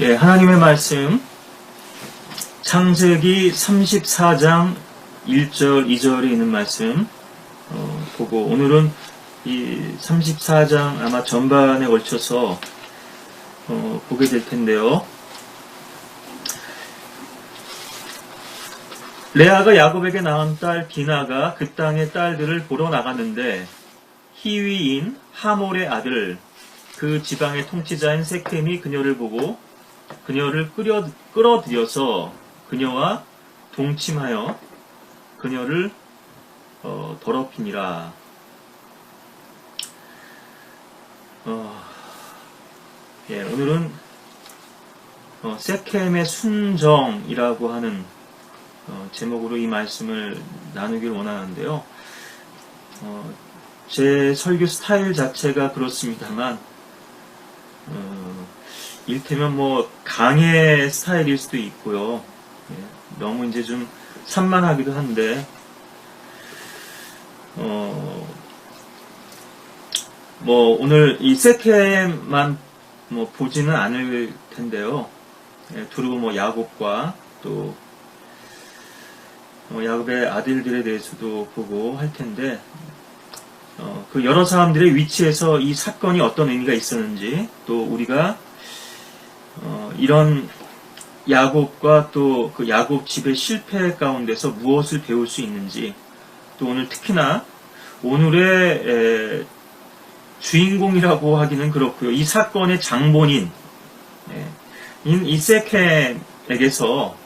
예, 하나님의 말씀 창세기 34장 1절 2절에 있는 말씀 보고 오늘은 이 34장 아마 전반에 걸쳐서 보게 될 텐데요. 레아가 야곱에게 낳은 딸 디나가 그 땅의 딸들을 보러 나갔는데 히위인 하몰의 아들 그 지방의 통치자인 세켐이 그녀를 보고 그녀를 끌어들여서 그녀와 동침하여 그녀를 더럽히니라. 오늘은 세켐의 순정이라고 하는 제목으로 이 말씀을 나누길 원하는데요. 제 설교 스타일 자체가 그렇습니다만 일테면 강의 스타일일 수도 있고요. 너무 이제 좀 산만하기도 한데 오늘 이 세켐만 보지는 않을 텐데요. 두루 야곱과 또 야곱의 아들들에 대해서도 보고 할 텐데 그 여러 사람들의 위치에서 이 사건이 어떤 의미가 있었는지, 또 우리가 이런 야곱과 또 그 야곱 집의 실패 가운데서 무엇을 배울 수 있는지, 또 오늘 특히나 오늘의 주인공이라고 하기는 그렇고요. 이 사건의 장본인 이 세켐에게서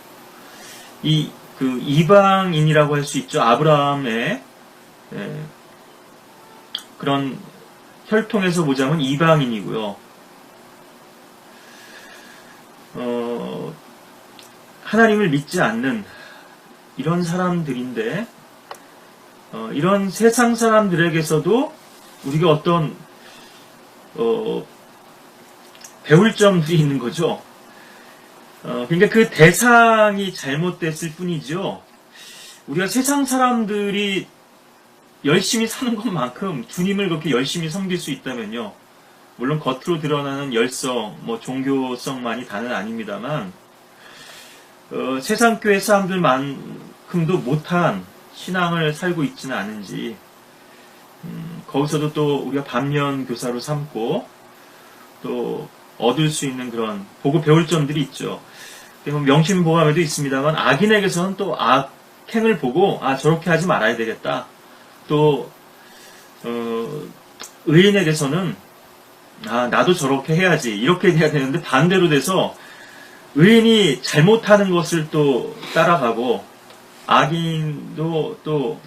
그 이방인이라고 할 수 있죠. 아브라함의 그런 혈통에서 보자면 이방인이고요. 하나님을 믿지 않는 이런 사람들인데 이런 세상 사람들에게서도 우리가 어떤 배울 점들이 있는 거죠. 그러니까 그 대상이 잘못됐을 뿐이죠. 우리가 세상 사람들이 열심히 사는 것만큼 주님을 그렇게 열심히 섬길 수 있다면요. 물론 겉으로 드러나는 열성, 종교성만이 다는 아닙니다만, 세상 교회 사람들만큼도 못한 신앙을 살고 있지는 않은지, 거기서도 또 우리가 반면 교사로 삼고, 또 얻을 수 있는 그런 보고 배울 점들이 있죠. 명심보감에도 있습니다만, 악인에게서는 또 악행을 보고, 저렇게 하지 말아야 되겠다. 또 의인에게서는 나도 저렇게 해야지 이렇게 해야 되는데 반대로 돼서 의인이 잘못하는 것을 또 따라가고 악인도 또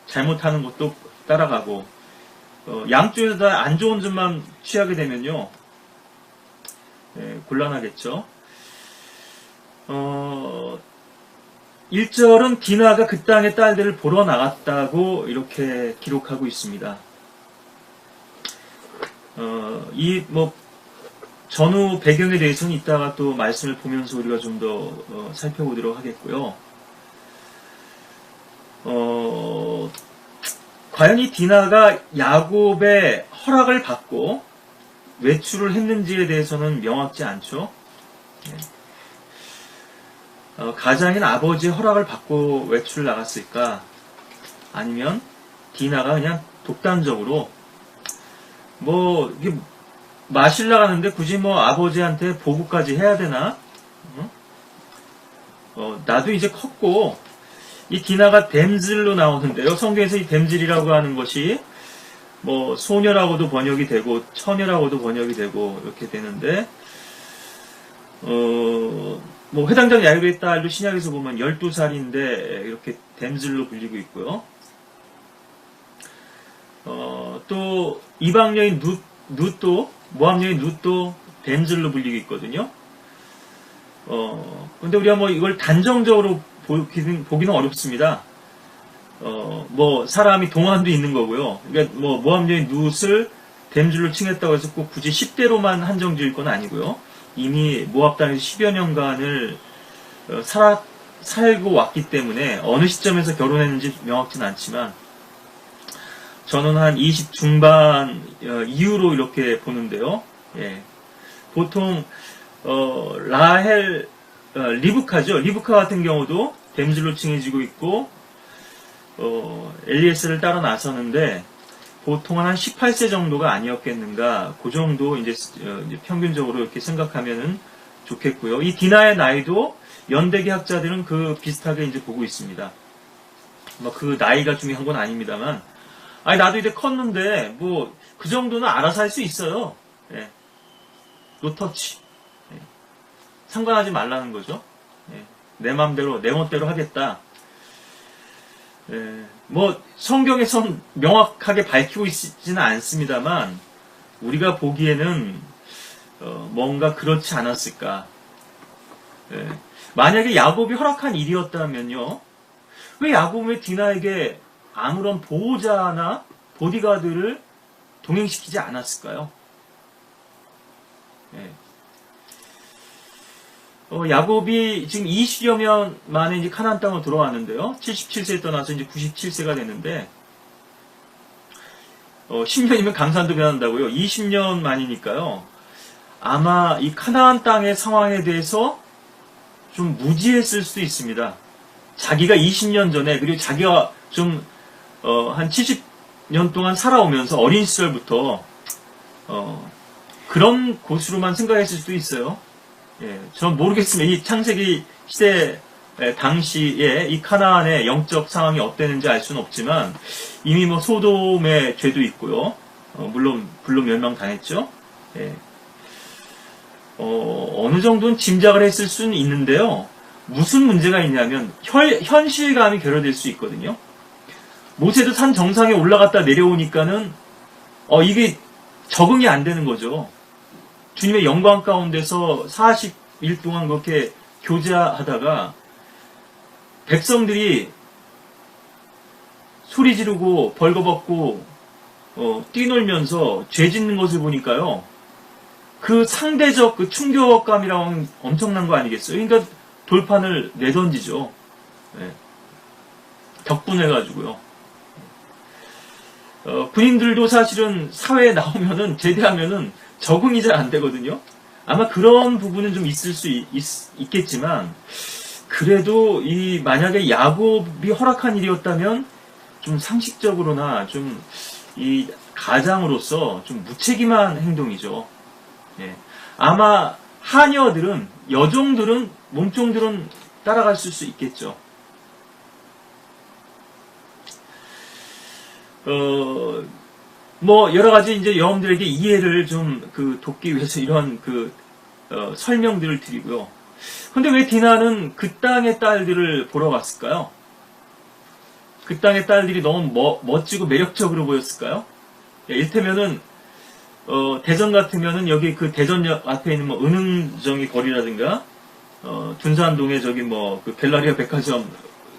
잘못하는 것도 따라가고 양쪽에서 다 안 좋은 점만 취하게 되면요 곤란하겠죠. 1절은 디나가 그 땅의 딸들을 보러 나갔다고 이렇게 기록하고 있습니다. 전후 배경에 대해서는 이따가 또 말씀을 보면서 우리가 좀 더 살펴보도록 하겠고요. 과연 이 디나가 야곱의 허락을 받고 외출을 했는지에 대해서는 명확지 않죠. 가장인 아버지의 허락을 받고 외출을 나갔을까? 아니면 디나가 그냥 독단적으로 이게 마실 나가는데 굳이 아버지한테 보고까지 해야 되나? 나도 이제 컸고 이 디나가 댐즐로 나오는데요. 성경에서 이 댐즐이라고 하는 것이 소녀라고도 번역이 되고 처녀라고도 번역이 되고 이렇게 되는데 회당장 야곱의 딸도 신약에서 보면 12살인데 이렇게 댐즐로 불리고 있고요. 또 이방 여인 룻도 모압 여인 룻도 댐즐로 불리고 있거든요. 근데 우리가 이걸 단정적으로 보기는 어렵습니다. 사람이 동안도 있는 거고요. 그러니까 모압 여인 룻을 댐즐로 칭했다고 해서 꼭 굳이 10대로만 한정 지을 건 아니고요. 이미 모압 땅에서 10여 년간을 살고 왔기 때문에 어느 시점에서 결혼했는지 명확치는 않지만 저는 한 20 중반 이후로 이렇게 보는데요. 보통 라헬, 리브카죠. 리브카 같은 경우도 뱀줄로 칭해지고 있고, 엘리에스를 따라 나서는데, 보통은 한 18세 정도가 아니었겠는가, 그 정도 이제 평균적으로 이렇게 생각하면은 좋겠고요. 이 디나의 나이도 연대계 학자들은 그 비슷하게 이제 보고 있습니다. 뭐 그 나이가 중요한 건 아닙니다만, 아니 나도 이제 컸는데 뭐 그 정도는 알아서 할 수 있어요. 예. 노터치. 예. 상관하지 말라는 거죠. 예. 내 맘대로 내 멋대로 하겠다. 예. 뭐 성경에선 명확하게 밝히고 있지는 않습니다만 우리가 보기에는 뭔가 그렇지 않았을까. 예. 만약에 야곱이 허락한 일이었다면요, 왜 야곱이 디나에게 아무런 보호자나 보디가드를 동행시키지 않았을까요? 예. 야곱이 지금 20여 년 만에 이제 카나안 땅으로 들어왔는데요. 77세에 떠나서 이제 97세가 됐는데, 10년이면 강산도 변한다고요. 20년 만이니까요. 아마 이 카나안 땅의 상황에 대해서 좀 무지했을 수도 있습니다. 자기가 20년 전에, 그리고 자기가 좀, 한 70년 동안 살아오면서 어린 시절부터, 그런 곳으로만 생각했을 수도 있어요. 예, 전 모르겠습니다. 이 창세기 시대 당시에 이 카나안의 영적 상황이 어땠는지 알 수는 없지만, 이미 뭐 소돔의 죄도 있고요. 물론, 불로 멸망당했죠. 예. 어느 정도는 짐작을 했을 수는 있는데요. 무슨 문제가 있냐면 현실감이 결여될 수 있거든요. 모세도 산 정상에 올라갔다 내려오니까는 이게 적응이 안 되는 거죠. 주님의 영광 가운데서 40일 동안 그렇게 교제하다가 백성들이 소리 지르고 벌거벗고 뛰놀면서 죄 짓는 것을 보니까요. 그 상대적 그 충격감이라고 하면 엄청난 거 아니겠어요? 그러니까 돌판을 내던지죠. 네. 격분해가지고요. 군인들도 사실은 사회에 나오면은, 제대하면은 적응이 잘 안 되거든요. 아마 그런 부분은 좀 있을 수 있겠지만, 그래도 만약에 야곱이 허락한 일이었다면, 좀 상식적으로나 좀 이 가장으로서 좀 무책임한 행동이죠. 예. 아마 하녀들은, 여종들은, 몸종들은 따라갈 수 있겠죠. 뭐 여러 가지 이제 여러분들에게 이해를 좀 돕기 위해서 이런 설명들을 드리고요. 근데 왜 디나는 그 땅의 딸들을 보러 갔을까요? 그 땅의 딸들이 너무 멋지고 매력적으로 보였을까요? 예, 이를테면은 대전 같으면은 여기 그 대전역 앞에 있는 뭐 은흥정이 거리라든가, 둔산동에 저기 뭐 그 갤러리아 백화점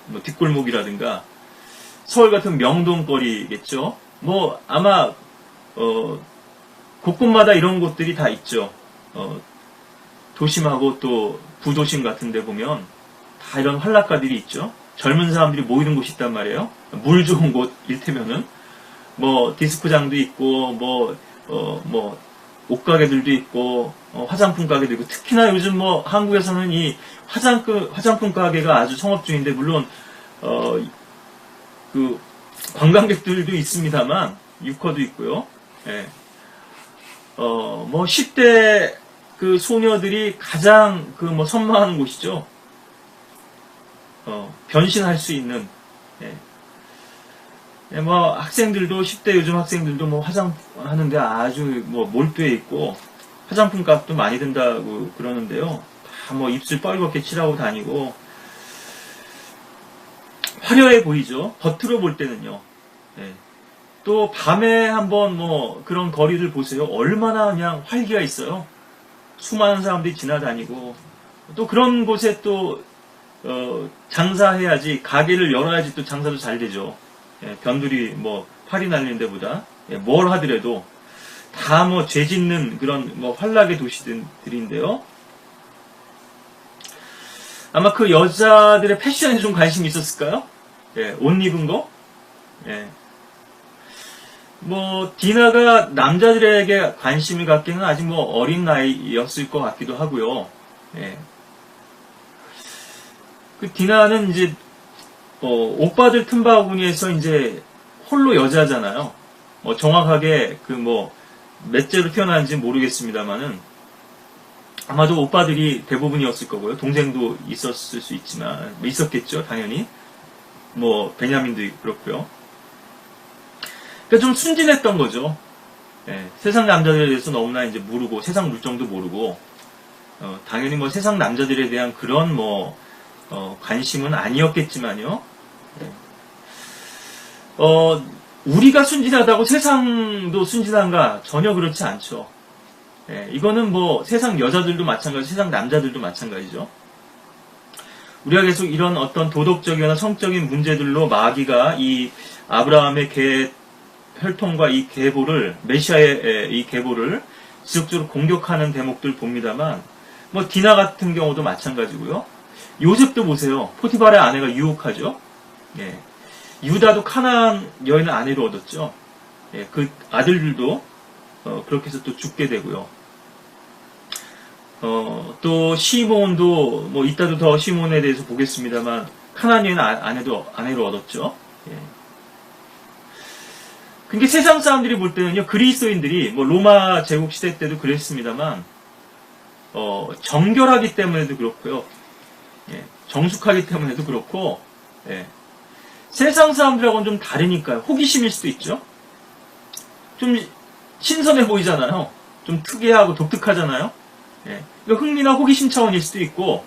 뭐 뒷골목이라든가, 서울 같은 명동 거리겠죠. 뭐 아마 곳곳마다 이런 곳들이 다 있죠. 도심하고 또 부도심 같은 데 보면 다 이런 환락가들이 있죠. 젊은 사람들이 모이는 곳이 있단 말이에요. 물 좋은 곳, 이를테면은 뭐 디스코장도 있고 뭐 옷가게들도 있고 화장품 가게도 있고, 특히나 요즘 뭐 한국에서는 이 화장품 가게가 아주 성업 중인데, 물론 그 관광객들도 있습니다만 유커도 있고요. 예. 뭐 10대 그 소녀들이 가장 뭐 선망하는 곳이죠. 변신할 수 있는. 예. 예, 뭐 학생들도 10대 요즘 학생들도 뭐 화장하는데 아주 뭐 몰두해 있고, 화장품 값도 많이 든다고 그러는데요. 다 뭐 입술 뻘겋게 칠하고 다니고 화려해 보이죠. 겉으로 볼 때는요. 예. 또 밤에 한번 뭐 그런 거리를 보세요. 얼마나 그냥 활기가 있어요. 수많은 사람들이 지나다니고, 또 그런 곳에 또 장사해야지, 가게를 열어야지 또 장사도 잘 되죠. 예, 변두리 뭐 파리 날리는 데보다, 예, 뭘 하더라도 다 뭐 죄 짓는 그런 뭐 환락의 도시들인데요. 아마 그 여자들의 패션에 좀 관심이 있었을까요? 예, 옷 입은 거? 예. 뭐 디나가 남자들에게 관심을 갖기는 아직 뭐 어린 나이였을 것 같기도 하고요. 예. 그 디나는 이제 오빠들 틈바구니에서 이제 홀로 여자잖아요. 정확하게 그 뭐 몇째로 태어난지 모르겠습니다만은 아마도 오빠들이 대부분이었을 거고요. 동생도 있었을 수 있지만 있었겠죠, 당연히. 뭐 베냐민도 그렇고요. 그러니까 좀 순진했던 거죠. 예, 세상 남자들에 대해서 너무나 이제 모르고 세상 물정도 모르고 당연히 뭐 세상 남자들에 대한 그런 뭐 관심은 아니었겠지만요. 예. 우리가 순진하다고 세상도 순진한가? 전혀 그렇지 않죠. 예, 이거는 뭐 세상 여자들도 마찬가지, 세상 남자들도 마찬가지죠. 우리가 계속 이런 어떤 도덕적이거나 성적인 문제들로 마귀가 이 아브라함의 혈통과 이 계보를, 메시아의 이 계보를 지속적으로 공격하는 대목들 봅니다만, 뭐 디나 같은 경우도 마찬가지고요. 요셉도 보세요. 포티발의 아내가 유혹하죠. 예. 유다도 가나안 여인을 아내로 얻었죠. 예. 그 아들들도 그렇게 해서 또 죽게 되고요. 또 시몬도 뭐 이따도 더 시몬에 대해서 보겠습니다만 가나안 여인 아내로 얻었죠. 예. 그러니까 세상 사람들이 볼 때는요, 그리스도인들이 뭐 로마 제국 시대 때도 그랬습니다만 정결하기 때문에도 그렇고요. 예. 정숙하기 때문에도 그렇고, 예. 세상 사람들하고는 좀 다르니까요. 호기심일 수도 있죠. 좀 신선해 보이잖아요. 좀 특이하고 독특하잖아요. 예. 흥미나 호기심 차원일 수도 있고,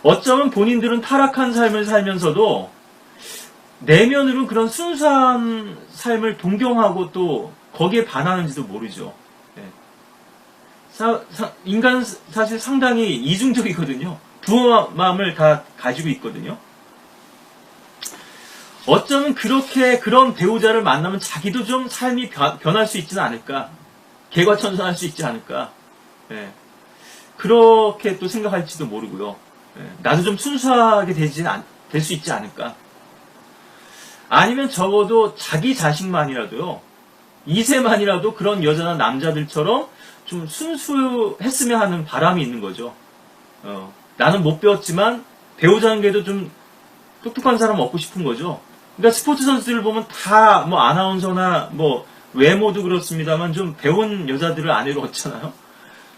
어쩌면 본인들은 타락한 삶을 살면서도 내면으로 그런 순수한 삶을 동경하고 또 거기에 반하는지도 모르죠. 예. 인간은 사실 상당히 이중적이거든요. 두 마음을 다 가지고 있거든요. 어쩌면 그렇게 그런 배우자를 만나면 자기도 좀 삶이 변할 수 있지는 않을까. 개과천선할 수 있지 않을까. 예. 그렇게 또 생각할지도 모르고요. 예. 나도 좀 순수하게 될 수 있지 않을까. 아니면 적어도 자기 자식만이라도요. 2세만이라도 그런 여자나 남자들처럼 좀 순수했으면 하는 바람이 있는 거죠. 나는 못 배웠지만 배우자는 게도 좀 똑똑한 사람 얻고 싶은 거죠. 그러니까 스포츠 선수들을 보면 다 뭐 아나운서나 뭐 외모도 그렇습니다만 좀 배운 여자들을 아내로 얻잖아요.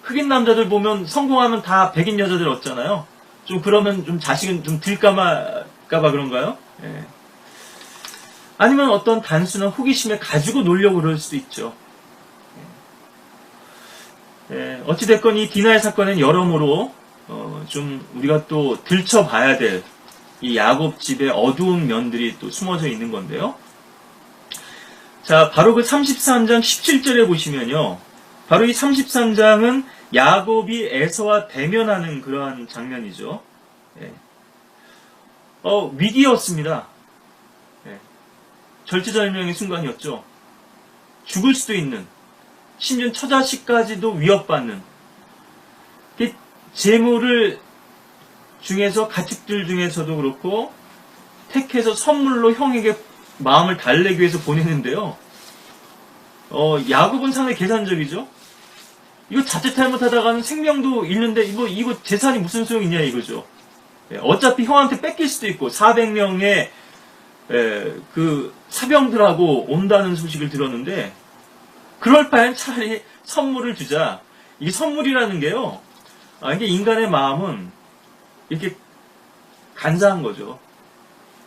흑인 남자들 보면 성공하면 다 백인 여자들 얻잖아요. 좀 그러면 좀 자식은 좀 들까봐 그런가요? 예. 아니면 어떤 단순한 호기심에 가지고 놀려고 그럴 수도 있죠. 예. 어찌됐건 이 디나의 사건은 여러모로 좀 우리가 또 들춰봐야 될 이 야곱 집의 어두운 면들이 또 숨어져 있는 건데요. 자, 바로 그 33장 17절에 보시면요. 바로 이 33장은 야곱이 에서와 대면하는 그러한 장면이죠. 예. 위기였습니다. 예. 절체절명의 순간이었죠. 죽을 수도 있는, 심지어 처자식까지도 위협받는, 재물을 중에서, 가축들 중에서도 그렇고, 택해서 선물로 형에게 마음을 달래기 위해서 보내는데요. 야곱은 상당히 계산적이죠. 이거 자칫 잘못하다가는 생명도 잃는데, 이거 재산이 무슨 소용이냐 이거죠. 예, 어차피 형한테 뺏길 수도 있고, 400명의, 그, 사병들하고 온다는 소식을 들었는데, 그럴 바엔 차라리 선물을 주자. 이게 선물이라는 게요. 이게 인간의 마음은 이렇게 간사한 거죠.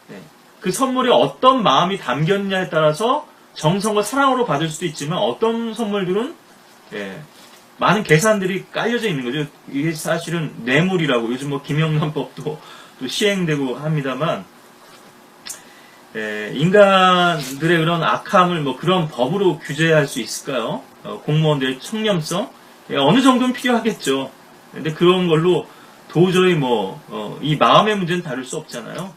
네. 그 선물에 어떤 마음이 담겼냐에 따라서 정성과 사랑으로 받을 수도 있지만 어떤 선물들은 많은 계산들이 깔려져 있는 거죠. 이게 사실은 뇌물이라고 요즘 뭐 김영란법도 또 시행되고 합니다만 인간들의 그런 악함을 뭐 그런 법으로 규제할 수 있을까요? 공무원들의 청렴성 어느 정도는 필요하겠죠. 근데 그런 걸로 도저히 이 마음의 문제는 다룰 수 없잖아요.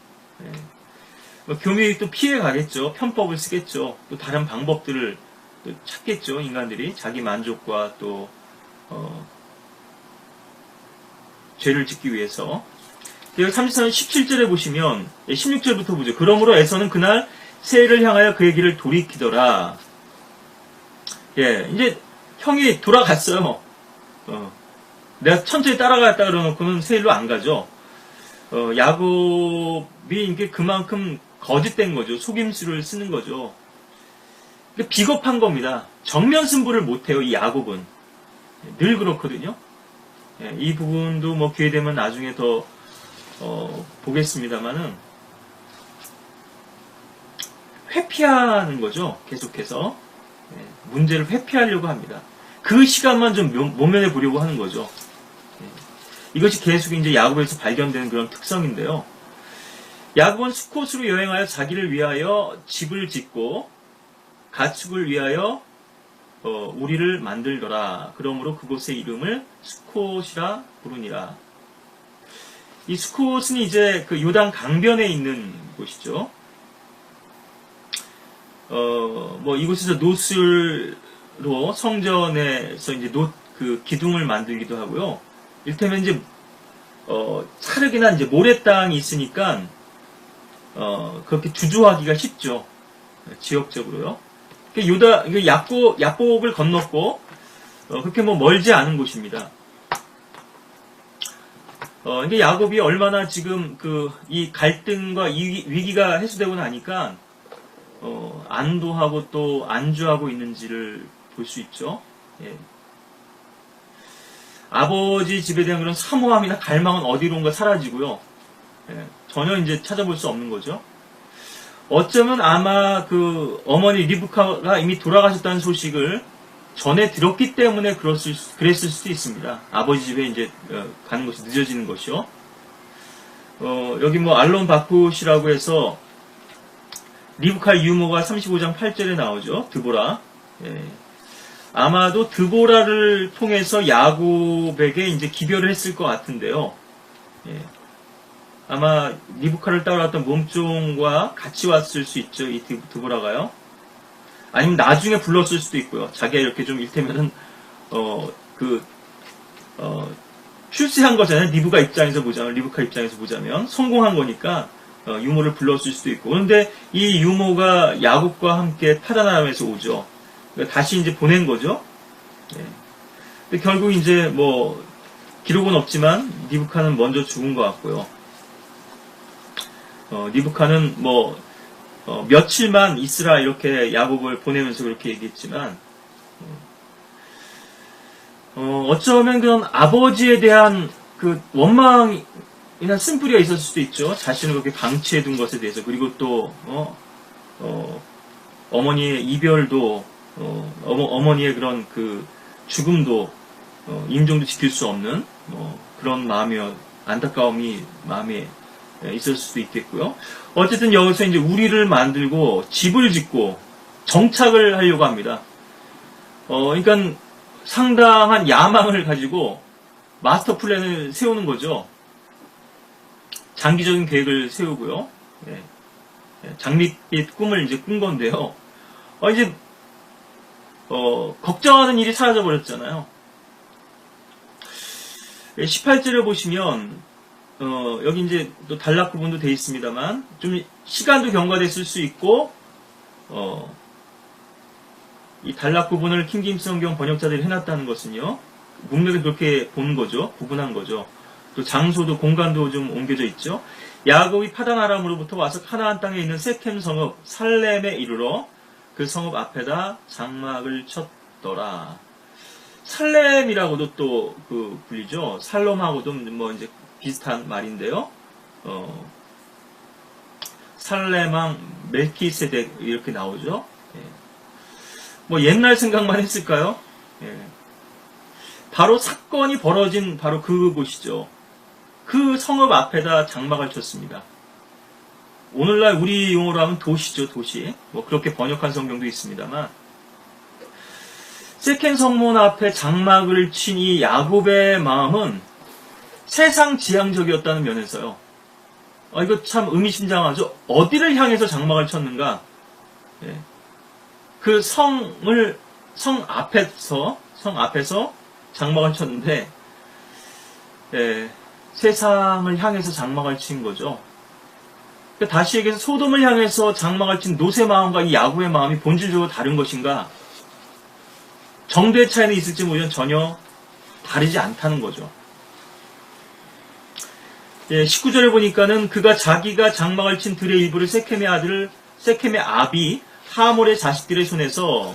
교묘히 또 피해 가겠죠. 편법을 쓰겠죠. 또 다른 방법들을 또 찾겠죠. 인간들이 자기 만족과 또 죄를 짓기 위해서. 33절 17절에 보시면 16절부터 보죠. 그러므로 에서는 그날 세일을 향하여 그의 길을 돌이키더라. 예, 이제 형이 돌아갔어요. 내가 천천히 따라갔다 그러놓고는 세일로 안 가죠. 야곱이 이게 그만큼 거짓된 거죠. 속임수를 쓰는 거죠. 비겁한 겁니다. 정면 승부를 못해요, 이 야곱은. 늘 그렇거든요. 예, 이 부분도 뭐 기회 되면 나중에 더, 보겠습니다만은, 회피하는 거죠. 계속해서. 예, 문제를 회피하려고 합니다. 그 시간만 좀 모면해 보려고 하는 거죠. 예, 이것이 계속 이제 야곱에서 발견되는 그런 특성인데요. 야곱은 수콧으로 여행하여 자기를 위하여 집을 짓고 가축을 위하여 우리를 만들더라. 그러므로 그곳의 이름을 수콧이라 부르니라. 이 수콧은 이제 그 요단 강변에 있는 곳이죠. 뭐 이곳에서 노술로 성전에서 이제 그 기둥을 만들기도 하고요. 이를테면 이제 차르기나 이제 모래 땅이 있으니까 그렇게 주조하기가 쉽죠. 지역적으로요. 야복을 건넜고 그렇게 뭐 멀지 않은 곳입니다. 이게 야곱이 얼마나 지금 이 갈등과 이 위기가 해소되고 나니까 안도하고 또 안주하고 있는지를 볼 수 있죠. 예. 아버지 집에 대한 그런 사모함이나 갈망은 어디론가 사라지고요. 예. 전혀 이제 찾아볼 수 없는 거죠. 어쩌면 아마 그 어머니 리브카가 이미 돌아가셨다는 소식을 전에 들었기 때문에 그랬을 수도 있습니다. 아버지 집에 이제 가는 것이 늦어지는 것이요. 여기 뭐 알론 바쿠시라고 해서 리브카의 유모가 35장 8절에 나오죠. 드보라. 예. 아마도 드보라를 통해서 야곱에게 이제 기별을 했을 것 같은데요. 예. 아마 리브카를 따라왔던 몸종과 같이 왔을 수 있죠. 이 드보라가요. 아니면 나중에 불렀을 수도 있고요. 자기가 이렇게 좀 일테면은 출세한 거잖아요. 리브카 입장에서 보자면 성공한 거니까 유모를 불렀을 수도 있고. 그런데 이 유모가 야곱과 함께 파단아람에서 오죠. 그러니까 다시 이제 보낸 거죠. 예. 근데 결국 이제 뭐 기록은 없지만 리브카는 먼저 죽은 것 같고요. 리브카는 뭐 며칠만 있으라 이렇게 야곱을 보내면서 그렇게 얘기했지만 어쩌면 그런 아버지에 대한 그 원망이나 쓴뿌리가 있었을 수도 있죠. 자신을 그렇게 방치해둔 것에 대해서. 그리고 또 어머니의 이별도 어머니의 그런 그 죽음도 임종도 지킬 수 없는 그런 안타까움이 마음에 있을 수도 있겠고요. 어쨌든 여기서 이제 우리를 만들고 집을 짓고 정착을 하려고 합니다. 그러니까 상당한 야망을 가지고 마스터 플랜을 세우는 거죠. 장기적인 계획을 세우고요. 예. 장밋빛 꿈을 이제 꾼 건데요. 이제 걱정하는 일이 사라져 버렸잖아요. 18절에 보시면 여기 이제 또 단락 구분도 되어 있습니다만, 좀 시간도 경과됐을 수 있고, 이 단락 구분을 킹제임스 성경 번역자들이 해놨다는 것은요, 문맥을 그렇게 보는 거죠. 구분한 거죠. 또 장소도 공간도 좀 옮겨져 있죠. 야곱이 파단 아람으로부터 와서 카나안 땅에 있는 세켐 성읍 살렘에 이르러 그 성읍 앞에다 장막을 쳤더라. 살렘이라고도 또 불리죠. 살롬하고도 뭐 이제 비슷한 말인데요. 살렘왕 멜키세덱 이렇게 나오죠. 예. 뭐 옛날 생각만 했을까요? 예. 바로 사건이 벌어진 바로 그곳이죠. 그 성읍 앞에다 장막을 쳤습니다. 오늘날 우리 용어로 하면 도시죠, 도시. 뭐 그렇게 번역한 성경도 있습니다만, 세켄 성문 앞에 장막을 친 이 야곱의 마음은 세상 지향적이었다는 면에서요. 이거 참 의미심장하죠. 어디를 향해서 장막을 쳤는가? 예. 그 성 앞에서 장막을 쳤는데, 예. 세상을 향해서 장막을 친 거죠. 그러니까 다시 얘기해서 소돔을 향해서 장막을 친 롯의 마음과 이 야곱의 마음이 본질적으로 다른 것인가? 정도의 차이는 있을지 모르지만 전혀 다르지 않다는 거죠. 19절에 보니까는 그가 자기가 장막을 친 들의 일부를 세켐의 아비 하몰의 자식들의 손에서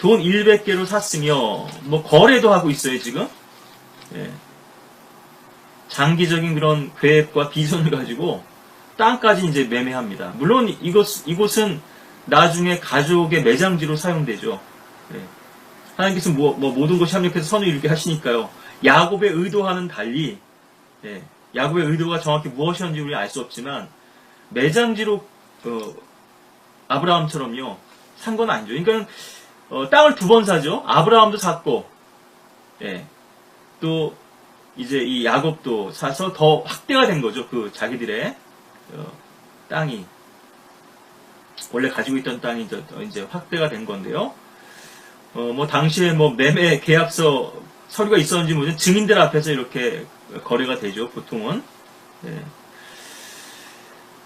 돈 100개로 샀으며, 뭐 거래도 하고 있어요 지금. 장기적인 그런 계획과 비전을 가지고 땅까지 이제 매매합니다. 물론 이곳은 나중에 가족의 매장지로 사용되죠. 하나님께서 모든 것이 합력해서 선을 이루게 하시니까요. 야곱의 의도와는 달리, 야곱의 의도가 정확히 무엇이었는지 우리 알 수 없지만 매장지로 아브라함처럼요 산 건 아니죠. 그러니까 땅을 2번 사죠. 아브라함도 샀고, 또 이제 이 야곱도 사서 더 확대가 된 거죠. 그 자기들의 땅이 원래 가지고 있던 땅이 이제 확대가 된 건데요. 뭐 당시에 뭐 매매 계약서 서류가 있었는지 모르지만 증인들 앞에서 이렇게 거래가 되죠. 보통은.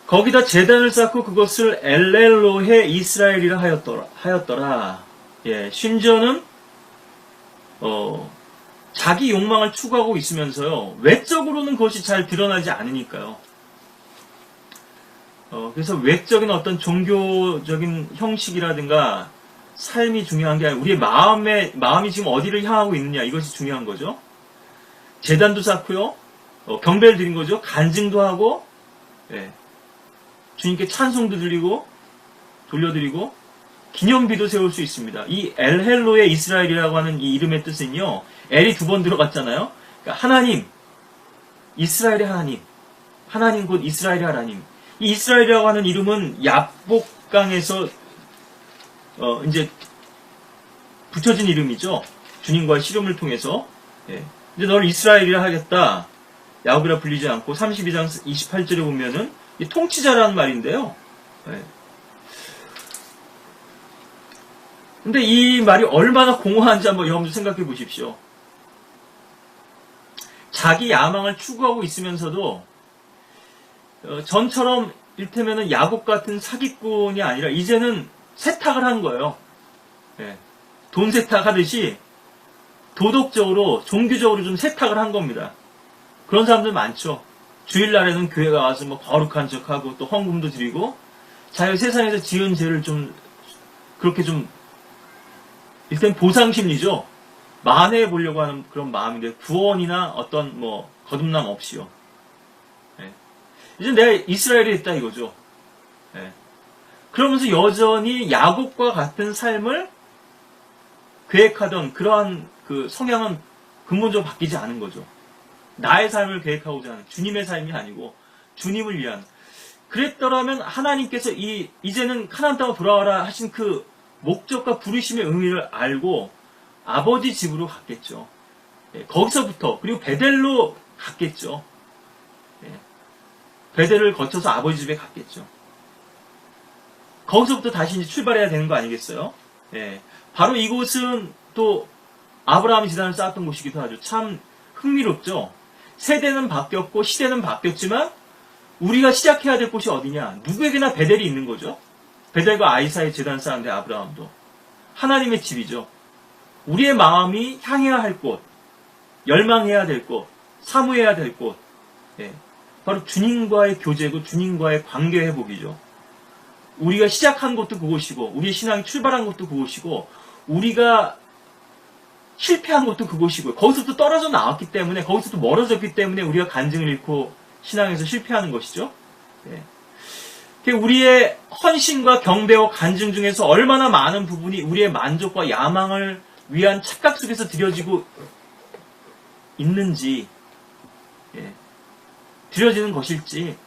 거기다 제단을 쌓고 그것을 엘렐로헤 이스라엘이라 하였더라. 심지어는 자기 욕망을 추구하고 있으면서요. 외적으로는 그것이 잘 드러나지 않으니까요. 그래서 외적인 어떤 종교적인 형식이라든가 삶이 중요한 게 아니라 우리의 마음이 지금 어디를 향하고 있느냐 이것이 중요한 거죠. 제단도 쌓고요. 경배를 드린 거죠. 간증도 하고, 주님께 찬송도 돌려드리고 기념비도 세울 수 있습니다. 이 엘헬로의 이스라엘이라고 하는 이 이름의 뜻은요. 엘이 2번 들어갔잖아요. 그러니까 하나님, 이스라엘의 하나님 곧 이스라엘의 하나님. 이 이스라엘이라고 하는 이름은 야복강에서 이제 붙여진 이름이죠. 주님과의 씨름을 통해서. 이제 너를 이스라엘이라 하겠다. 야곱이라 불리지 않고 32장 28절에 보면은 통치자라는 말인데요. 근데 이 말이 얼마나 공허한지 한번 여러분들 생각해 보십시오. 자기 야망을 추구하고 있으면서도 전처럼 일테면은 야곱 같은 사기꾼이 아니라 이제는 세탁을 한 거예요. 돈 세탁하듯이 도덕적으로 종교적으로 좀 세탁을 한 겁니다. 그런 사람들 많죠. 주일날에는 교회 가서 뭐 거룩한 척하고 또 헌금도 드리고 자기 세상에서 지은 죄를 좀 그렇게 좀 일단 보상심리죠. 만회해 보려고 하는 그런 마음인데 구원이나 어떤 뭐 거듭남 없이요. 이제 내가 이스라엘이 됐다 이거죠. 그러면서 여전히 야곱과 같은 삶을 계획하던 그러한 그 성향은 근본적으로 바뀌지 않은 거죠. 나의 삶을 계획하고자 하는 주님의 삶이 아니고 주님을 위한. 그랬더라면 하나님께서 이제는 가나안 땅으로 돌아와라 하신 그 목적과 부르심의 의미를 알고 아버지 집으로 갔겠죠. 거기서부터 그리고 베델로 갔겠죠. 베델을 거쳐서 아버지 집에 갔겠죠. 거기서부터 다시 이제 출발해야 되는 거 아니겠어요? 바로 이곳은 또 아브라함이 지단을 쌓았던 곳이기도 하죠. 참 흥미롭죠. 세대는 바뀌었고 시대는 바뀌었지만 우리가 시작해야 될 곳이 어디냐? 누구에게나 베델이 있는 거죠. 베델과 아이 사이 제단 쌓았는데 아브라함도 하나님의 집이죠. 우리의 마음이 향해야 할 곳, 열망해야 될 곳, 사모해야 될 곳, 바로 주님과의 교제고 주님과의 관계 회복이죠. 우리가 시작한 곳도 그곳이고 우리의 신앙이 출발한 곳도 그곳이고 우리가 실패한 것도 그곳이고요. 거기서부터 떨어져 나왔기 때문에 거기서부터 멀어졌기 때문에 우리가 간증을 잃고 신앙에서 실패하는 것이죠. 우리의 헌신과 경배와 간증 중에서 얼마나 많은 부분이 우리의 만족과 야망을 위한 착각 속에서 드려지고 있는지, 드려지는 것일지,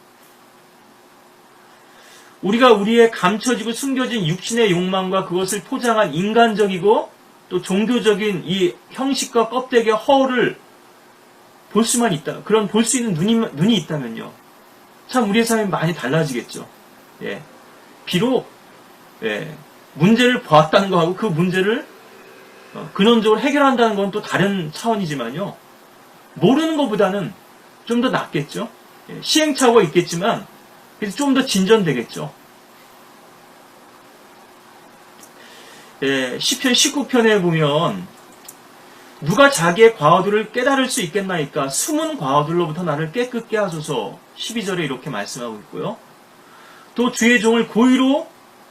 우리가 우리의 감춰지고 숨겨진 육신의 욕망과 그것을 포장한 인간적이고 또 종교적인 이 형식과 껍데기의 허울을 볼 수만 있다. 그런 볼 수 있는 눈이 있다면요. 참 우리의 삶이 많이 달라지겠죠. 비록 문제를 보았다는 거하고 그 문제를 근원적으로 해결한다는 건 또 다른 차원이지만요. 모르는 것보다는 좀 더 낫겠죠. 시행착오가 있겠지만 그래서 좀 더 진전되겠죠. 시편 19편에 보면 누가 자기의 과오들을 깨달을 수 있겠나이까 숨은 과오들로부터 나를 깨끗게 하소서 12절에 이렇게 말씀하고 있고요. 또 주의 종을 고의로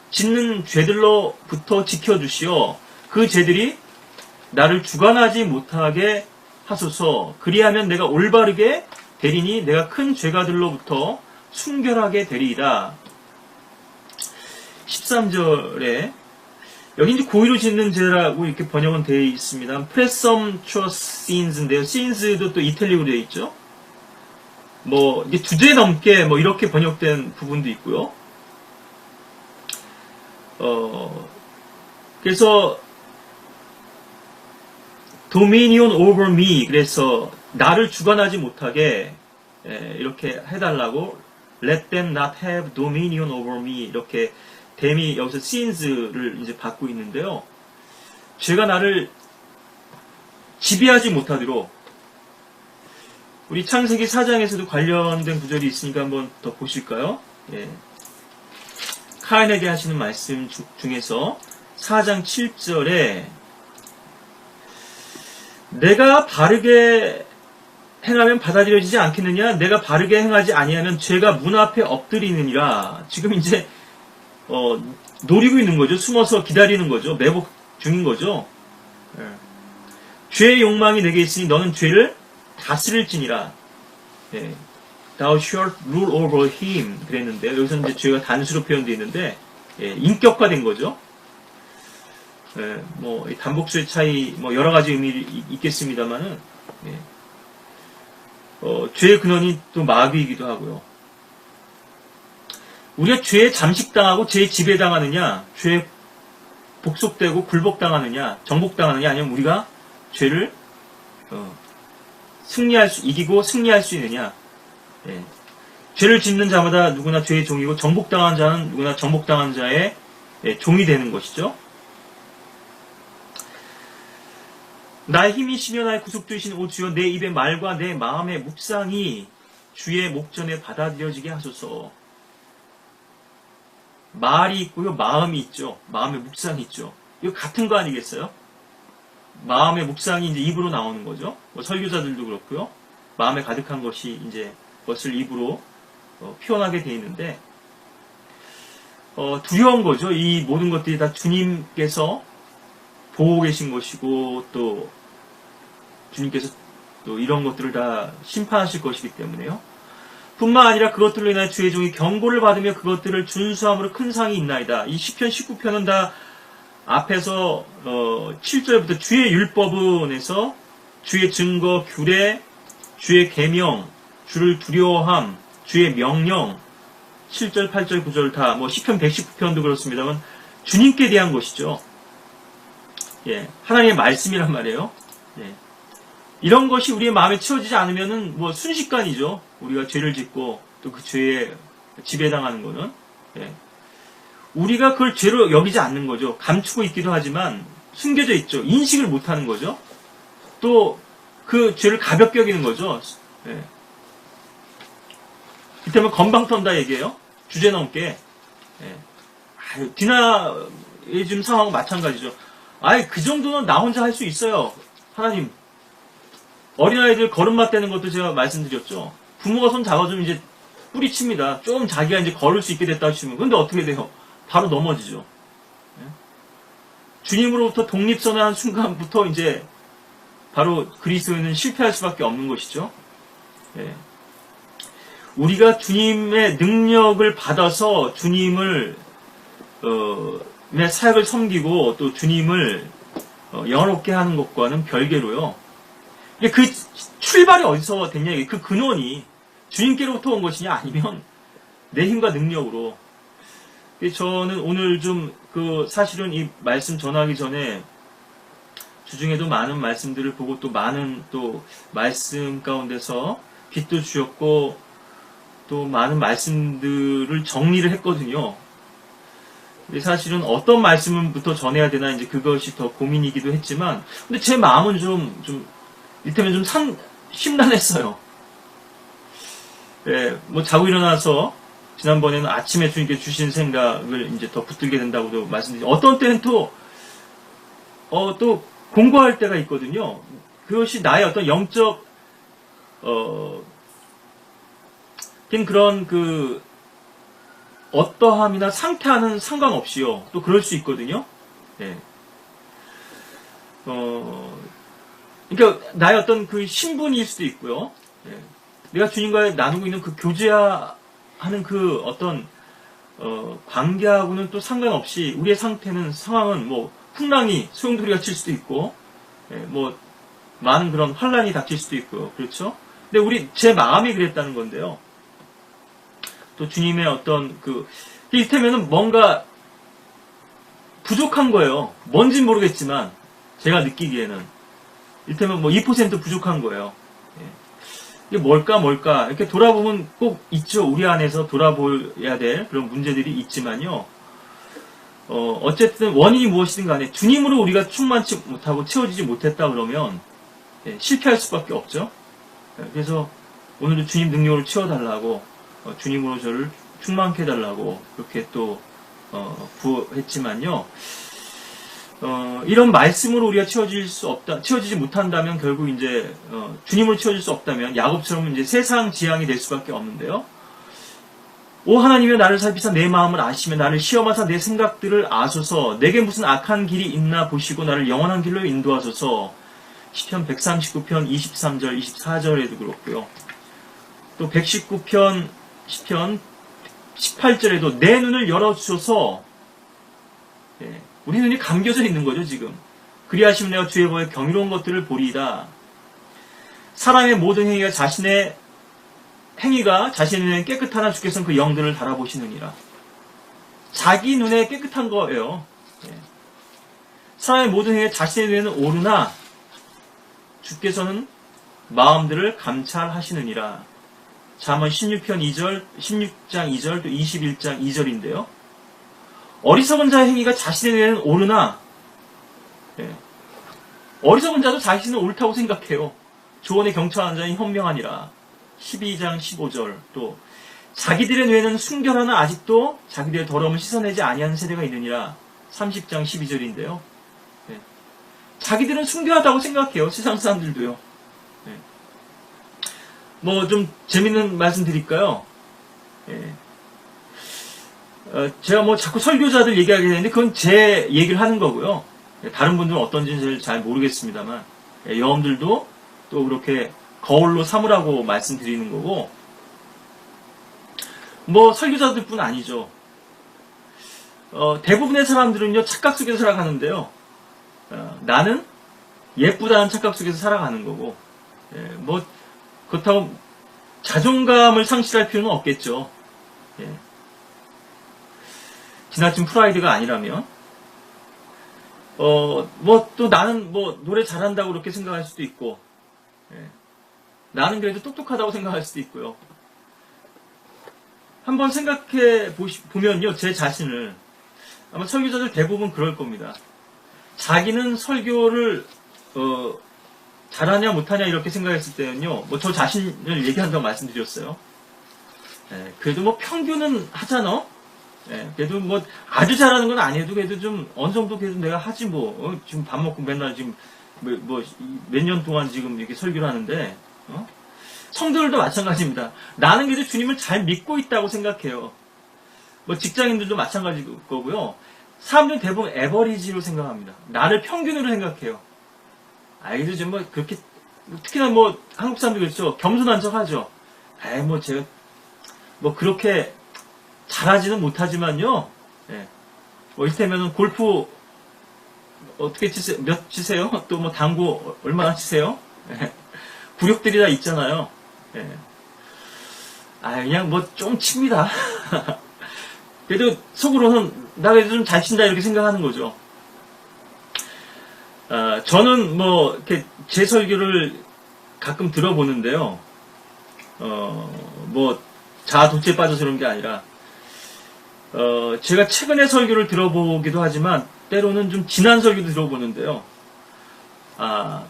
짓는 죄들로부터 지켜주시어 그 죄들이 나를 주관하지 못하게 하소서. 그리하면 내가 올바르게 되리니 내가 큰 죄가들로부터 순결하게 되리이다. 13절에 여기 이제 고의로 짓는 죄라고 이렇게 번역은 되어 있습니다. presumptuous sins인데요. sins도 또 이탈리아로 되어 있죠. 뭐 이게 2제 넘게 뭐 이렇게 번역된 부분도 있고요. 그래서 dominion over me, 그래서 나를 주관하지 못하게 이렇게 해달라고 let them not have dominion over me, 이렇게 댐이 여기서 sins를 이제 받고 있는데요. 죄가 나를 지배하지 못하도록, 우리 창세기 4장에서도 관련된 구절이 있으니까 한번 더 보실까요? 카인에게 하시는 말씀 중에서 4장 7절에 내가 바르게 행하면 받아들여지지 않겠느냐? 내가 바르게 행하지 아니하면 죄가 문 앞에 엎드리느니라. 지금 이제 노리고 있는 거죠. 숨어서 기다리는 거죠. 매복 중인 거죠. 죄의 욕망이 내게 있으니 너는 죄를 다스릴지니라. Thou shalt rule over him. 그랬는데 여기서 이제 죄가 단수로 표현되어 있는데 인격화된 거죠. 뭐 단복수의 차이, 뭐 여러 가지 의미가 있겠습니다만은 죄의 근원이 또 마귀이기도 하고요. 우리가 죄에 잠식당하고 죄에 지배당하느냐, 죄에 복속되고 굴복당하느냐, 정복당하느냐, 아니면 우리가 죄를 이기고 승리할 수 있느냐. 죄를 짓는 자마다 누구나 죄의 종이고 정복당한 자는 누구나 정복당한 자의 종이 되는 것이죠. 나의 힘이시며 나의 구속주이신 오 주여, 내 입의 말과 내 마음의 묵상이 주의 목전에 받아들여지게 하소서. 말이 있고요, 마음이 있죠. 마음의 묵상이 있죠. 이거 같은 거 아니겠어요? 마음의 묵상이 이제 입으로 나오는 거죠. 뭐 설교자들도 그렇고요. 마음에 가득한 것이 이제 그것을 입으로 표현하게 되어 있는데, 두려운 거죠. 이 모든 것들이 다 주님께서 보고 계신 것이고, 또 주님께서 또 이런 것들을 다 심판하실 것이기 때문에요. 뿐만 아니라 그것들로 인하여 주의 종이 경고를 받으며 그것들을 준수함으로 큰 상이 있나이다. 이 시편 19편은 다 앞에서 7절부터 주의 율법은에서 주의 증거, 규례, 주의 계명, 주를 두려워함, 주의 명령, 7절, 8절, 9절 다, 뭐 시편 119편도 그렇습니다만 주님께 대한 것이죠. 하나님의 말씀이란 말이에요. 이런 것이 우리의 마음에 채워지지 않으면은 뭐 순식간이죠. 우리가 죄를 짓고 또 그 죄에 지배당하는 거는. 우리가 그걸 죄로 여기지 않는 거죠. 감추고 있기도 하지만 숨겨져 있죠. 인식을 못하는 거죠. 또 그 죄를 가볍게 여기는 거죠. 그때면 건방 턴다 얘기예요. 주제 넘게. 디나의 지금 상황하고 마찬가지죠. 그 정도는 나 혼자 할 수 있어요. 하나님. 어린아이들 걸음마 떼는 것도 제가 말씀드렸죠. 부모가 손 잡아주면 이제 뿌리칩니다. 좀 자기가 이제 걸을 수 있게 됐다 하시면. 근데 어떻게 돼요? 바로 넘어지죠. 주님으로부터 독립선언한 순간부터 이제 바로 그리스도인은 실패할 수밖에 없는 것이죠. 우리가 주님의 능력을 받아서 주님을 사역을 섬기고 또 주님을 영화롭게 하는 것과는 별개로요. 그 출발이 어디서 됐냐, 그 근원이 주님께로부터 온 것이냐, 아니면 내 힘과 능력으로. 저는 오늘 좀 사실은 이 말씀 전하기 전에 주중에도 많은 말씀들을 보고 또 많은 또 말씀 가운데서 빛도 주셨고 또 많은 말씀들을 정리를 했거든요. 사실은 어떤 말씀부터 전해야 되나 이제 그것이 더 고민이기도 했지만, 근데 제 마음은 이때면 좀 심란했어요. 뭐 자고 일어나서 지난번에는 아침에 주님께 주신 생각을 이제 더 붙들게 된다고도 말씀드렸죠. 어떤 때는 또 또 공부할 때가 있거든요. 그것이 나의 어떤 영적 그런 어떠함이나 상태와는 상관없이요. 또 그럴 수 있거든요. 예. 그러니까 나의 어떤 그 신분일 수도 있고요. 예. 내가 주님과 나누고 있는 그 교제하는 그 어떤 관계하고는 또 상관없이 우리의 상황은 뭐 풍랑이 소용돌이가 칠 수도 있고, 예, 뭐 많은 그런 환란이 닥칠 수도 있고요. 그렇죠? 근데 제 마음이 그랬다는 건데요. 또 주님의 어떤 이를테면은 뭔가 부족한 거예요. 뭔진 모르겠지만 제가 느끼기에는 이를테면 뭐 2% 부족한 거예요. 예. 이게 뭘까 이렇게 돌아보면 꼭 있죠. 우리 안에서 돌아보아야 될 그런 문제들이 있지만요. 어쨌든 원인이 무엇이든 간에 주님으로 우리가 충만치 못하고 채워지지 못했다 그러면 실패할 수밖에 없죠. 그래서 오늘도 주님 능력으로 채워달라고 주님으로 저를 충만케 해달라고 그렇게 또 구했지만요. 이런 말씀으로 우리가 채워지지 못한다면 결국 이제 주님으로 채워질 수 없다면 야곱처럼 이제 세상 지향이 될 수밖에 없는데요. 오 하나님이여 나를 살피사 내 마음을 아시며 나를 시험하사 내 생각들을 아소서 내게 무슨 악한 길이 있나 보시고 나를 영원한 길로 인도하소서. 시편 139편 23절 24절에도 그렇고요. 또 119편 시편 18절에도 내 눈을 열어주소서. 예, 우리 눈이 감겨져 있는 거죠 지금. 그리하시면 내가 주의 보에 경이로운 것들을 보리이다. 사람의 모든 행위가 자신의 눈에 깨끗하나 주께서는 그 영들을 달아보시느니라. 자기 눈에 깨끗한 거예요. 예. 사람의 모든 행위가 자신의 눈에는 오르나 주께서는 마음들을 감찰하시느니라. 잠언 16편 2절, 16장 2절, 또 21장 2절인데요. 어리석은 자의 행위가 자신의 눈에는 오르나, 예. 어리석은 자도 자신은 옳다고 생각해요. 조언에 경청하는 자는 현명하니라. 12장 15절, 또 자기들의 뇌는 순결하나 아직도 자기들의 더러움을 씻어내지 아니하는 세대가 있느니라. 30장 12절인데요. 예. 자기들은 순결하다고 생각해요. 세상 사람들도요. 예. 뭐 좀 재밌는 말씀 드릴까요? 예. 제가 뭐 자꾸 설교자들 얘기하게 되는데 그건 제 얘기를 하는 거고요. 예. 다른 분들은 어떤지는 잘 모르겠습니다만 예. 여러분들도 또 그렇게 거울로 삼으라고 말씀드리는 거고, 뭐 설교자들 뿐 아니죠. 대부분의 사람들은요 착각 속에서 살아가는데요. 나는 예쁘다는 착각 속에서 살아가는 거고, 예, 뭐 그렇다고 자존감을 상실할 필요는 없겠죠. 예. 지나친 프라이드가 아니라면, 뭐 또 나는 뭐 노래 잘한다고 그렇게 생각할 수도 있고, 예. 나는 그래도 똑똑하다고 생각할 수도 있고요. 한번 생각해 보면요, 제 자신을 아마 설교자들 대부분 그럴 겁니다. 자기는 설교를 잘하냐 못하냐 이렇게 생각했을 때는요, 뭐 저 자신을 얘기한다고 말씀드렸어요. 예, 그래도 뭐 평균은 하잖아. 예, 그래도 뭐 아주 잘하는 건 아니어도 그래도 좀 어느 정도 그래도 내가 하지 뭐. 지금 밥 먹고 맨날 지금 뭐 몇 년 동안 지금 이렇게 설교를 하는데. 성도들도 마찬가지입니다. 나는 그래도 주님을 잘 믿고 있다고 생각해요. 뭐 직장인들도 마찬가지일 거고요. 사람들은 대부분 에버리지로 생각합니다. 나를 평균으로 생각해요. 그래도 좀 뭐 그렇게, 특히나 뭐 한국 사람들 그렇죠. 겸손한 척 하죠. 뭐 제가 뭐 그렇게 잘하지는 못하지만요. 예. 뭐 이를테면은 골프 어떻게 치세요? 몇 치세요? 또 뭐 당구 얼마나 치세요? 예. 구력들이 다 있잖아요. 예. 그냥 뭐 좀 칩니다. 그래도 속으로는 나 그래도 좀 잘 친다 이렇게 생각하는 거죠. 저는 뭐 이렇게 제 설교를 가끔 들어보는데요. 뭐 자아도취에 빠져서 그런 게 아니라 제가 최근에 설교를 들어보기도 하지만 때로는 좀 지난 설교도 들어보는데요.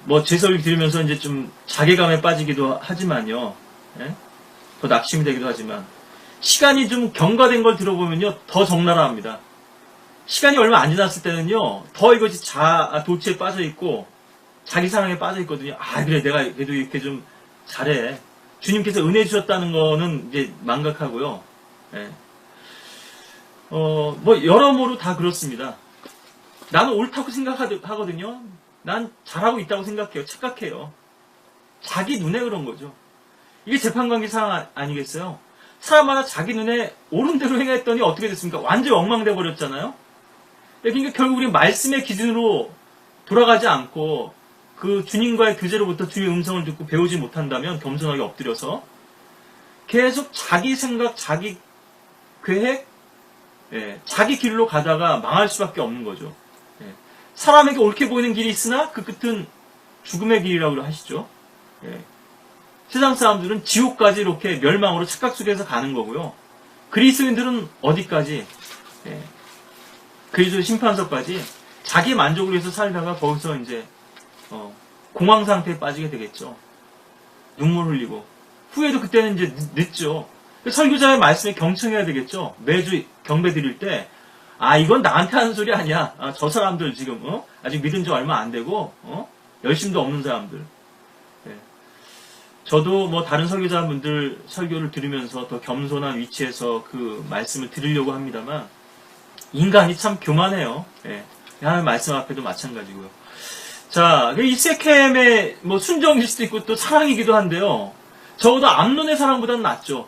뭐 제 설교 들으면서 이제 좀 자괴감에 빠지기도 하지만요. 예? 더 낙심이 되기도 하지만 시간이 좀 경과된 걸 들어보면요 더 적나라합니다. 시간이 얼마 안 지났을 때는요, 더 이것이 도취에 빠져 있고, 자기 사랑에 빠져 있거든요. 아, 그래, 내가 그래도 이렇게 좀 잘해. 주님께서 은혜 주셨다는 거는 이제 망각하고요. 예. 뭐, 여러모로 다 그렇습니다. 나는 옳다고 생각하거든요. 난 잘하고 있다고 생각해요. 착각해요. 자기 눈에 그런 거죠. 이게 재판관계 상황 아니겠어요? 사람마다 자기 눈에 옳은 대로 행했더니 어떻게 됐습니까? 완전히 엉망돼 버렸잖아요. 그러니까 결국 우리 말씀의 기준으로 돌아가지 않고 그 주님과의 교제로부터 주의 음성을 듣고 배우지 못한다면 겸손하게 엎드려서 계속 자기 생각, 자기 계획, 자기 길로 가다가 망할 수밖에 없는 거죠. 사람에게 옳게 보이는 길이 있으나 그 끝은 죽음의 길이라고 하시죠. 세상 사람들은 지옥까지 이렇게 멸망으로 착각 속에서 가는 거고요. 그리스도인들은 어디까지? 그리스도 심판서까지 자기 만족을 위해서 살다가 거기서 이제 공황 상태에 빠지게 되겠죠. 눈물 흘리고 후에도 그때는 이제 늦죠. 설교자의 말씀에 경청해야 되겠죠. 매주 경배 드릴 때 이건 나한테 하는 소리 아니야. 저 사람들 지금 아직 믿은 지 얼마 안 되고 열심도 없는 사람들. 저도 뭐 다른 설교자분들 설교를 들으면서 더 겸손한 위치에서 그 말씀을 들으려고 합니다만 인간이 참 교만해요. 하나님 말씀 앞에도 마찬가지고요. 자, 이 세켐의 뭐 순정일 수도 있고 또 사랑이기도 한데요. 적어도 암논의 사랑보다는 낫죠.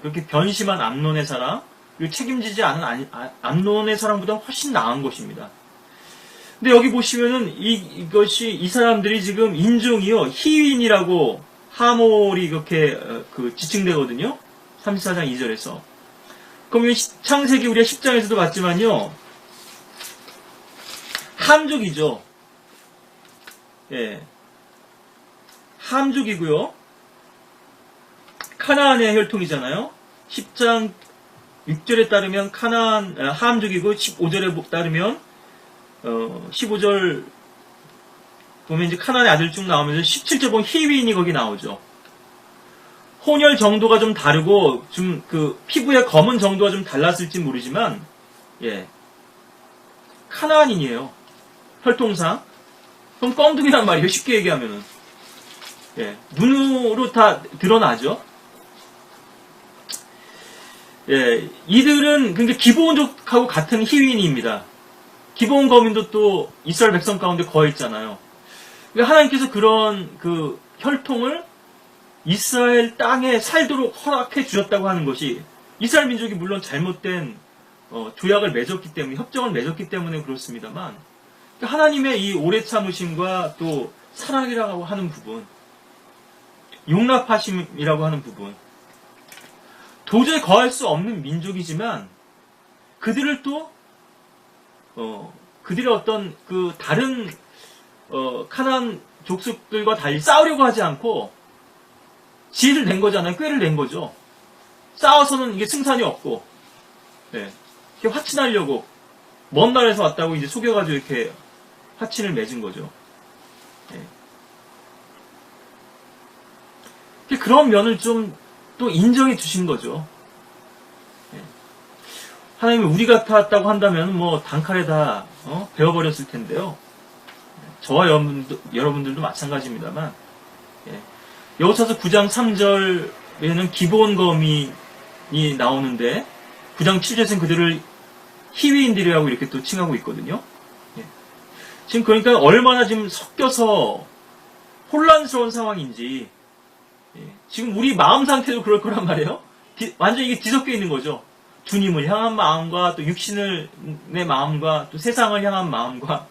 그렇게 변심한 암논의 사랑, 그리고 책임지지 않은 암논의 사랑보다 훨씬 나은 것입니다. 근데 여기 보시면은 이것이 이 사람들이 지금 인종이요 희윈이라고 하몰이 그렇게 지칭되거든요. 34장 2절에서. 그럼 창세기 우리가 10장에서도 봤지만요. 함족이죠. 함족이고요. 카나안의 혈통이잖아요. 10장 6절에 따르면 함족이고 15절에 따르면 15절 보면 이제 카나안의 아들 쭉 나오면서 17절 보면 히위인이 거기 나오죠. 혼혈 정도가 좀 다르고 좀 그 피부의 검은 정도가 좀 달랐을지 모르지만 카나안인이에요. 혈통상. 그럼 껌둥이란 말이에요. 쉽게 얘기하면은. 눈으로 다 드러나죠. 이들은 그러니까 기브온족하고 같은 히위인입니다. 기브온 거민도 또 이스라엘 백성 가운데 거해 있잖아요. 그러니까 하나님께서 그런 그 혈통을 이스라엘 땅에 살도록 허락해 주셨다고 하는 것이 이스라엘 민족이 물론 잘못된 조약을 맺었기 때문에 협정을 맺었기 때문에 그렇습니다만 하나님의 이 오래 참으심과 또 사랑이라고 하는 부분, 용납하심이라고 하는 부분, 도저히 거할 수 없는 민족이지만 그들을 또 그들의 어떤 그 다른 카나안 족속들과 달리 싸우려고 하지 않고 지혜를 낸 거잖아요. 꾀를 낸 거죠. 싸워서는 이게 승산이 없고, 이렇게 화친하려고 먼 나라에서 왔다고 이제 속여가지고 이렇게 화친을 맺은 거죠. 그런 면을 좀 또 인정해 주신 거죠. 하나님이 우리 같았다고 한다면 뭐 단칼에 다 베어버렸을 텐데요. 저와 여러분들도 마찬가지입니다만 여호수아서 9장 3절에는 기브온거민이 나오는데 9장 7절에는 그들을 히위인들이라고 이렇게 또 칭하고 있거든요. 지금 그러니까 얼마나 지금 섞여서 혼란스러운 상황인지 지금 우리 마음 상태도 그럴 거란 말이에요. 완전히 이게 뒤섞여 있는 거죠. 주님을 향한 마음과 또 육신의 마음과 또 세상을 향한 마음과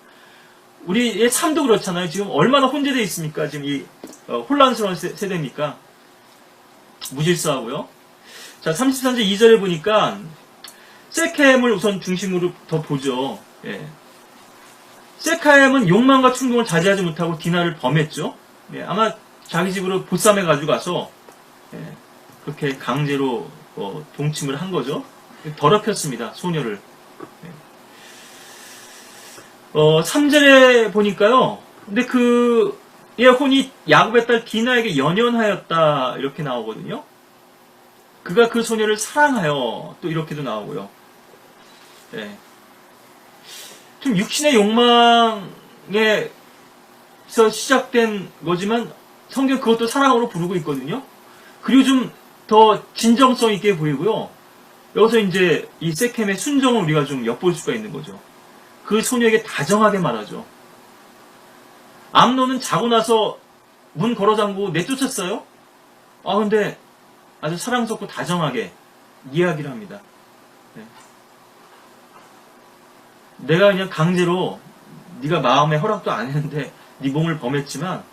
우리의 삶도 그렇잖아요. 지금 얼마나 혼재되어 있습니까? 지금 이 혼란스러운 세대입니까? 무질서하고요. 자, 33절 2절에 보니까 세켐을 우선 중심으로 더 보죠. 세켐은 욕망과 충동을 자제하지 못하고 디나를 범했죠. 아마 자기 집으로 보쌈해 가지고 가서 그렇게 강제로 동침을 한 거죠. 더럽혔습니다. 소녀를. 3절에 보니까요. 근데 그의 혼이 야곱의 딸 디나에게 연연하였다 이렇게 나오거든요. 그가 그 소녀를 사랑하여 또 이렇게도 나오고요. 좀 육신의 욕망에서 시작된 거지만 성경 그것도 사랑으로 부르고 있거든요. 그리고 좀 더 진정성 있게 보이고요. 여기서 이제 이 세켐의 순정을 우리가 좀 엿볼 수가 있는 거죠. 그 소녀에게 다정하게 말하죠. 암논은 자고 나서 문 걸어 잠그고 내쫓았어요. 근데 아주 사랑스럽고 다정하게 이야기를 합니다. 네. 내가 그냥 강제로 네가 마음에 허락도 안 했는데 네 몸을 범했지만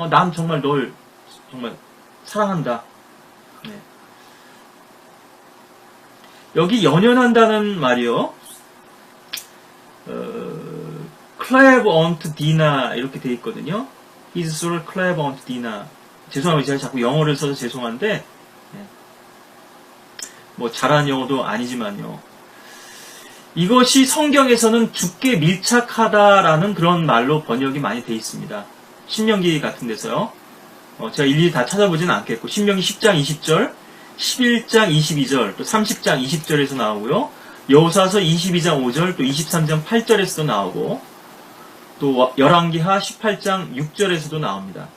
난 정말 널 정말 사랑한다. 네. 여기 연연한다는 말이요. clever aunt Dina 이렇게 돼 있거든요. He's so clever aunt Dina. 죄송합니다. 제가 자꾸 영어를 써서 죄송한데 뭐 잘하는 영어도 아니지만요. 이것이 성경에서는 죽게 밀착하다라는 그런 말로 번역이 많이 돼 있습니다. 신명기 같은 데서요. 제가 일일이 다 찾아보진 않겠고 신명기 10장 20절, 11장 22절, 또 30장 20절에서 나오고요. 여호수아서 22장 5절, 또 23장 8절에서도 나오고 또 열왕기하 18장 6절에서도 나옵니다.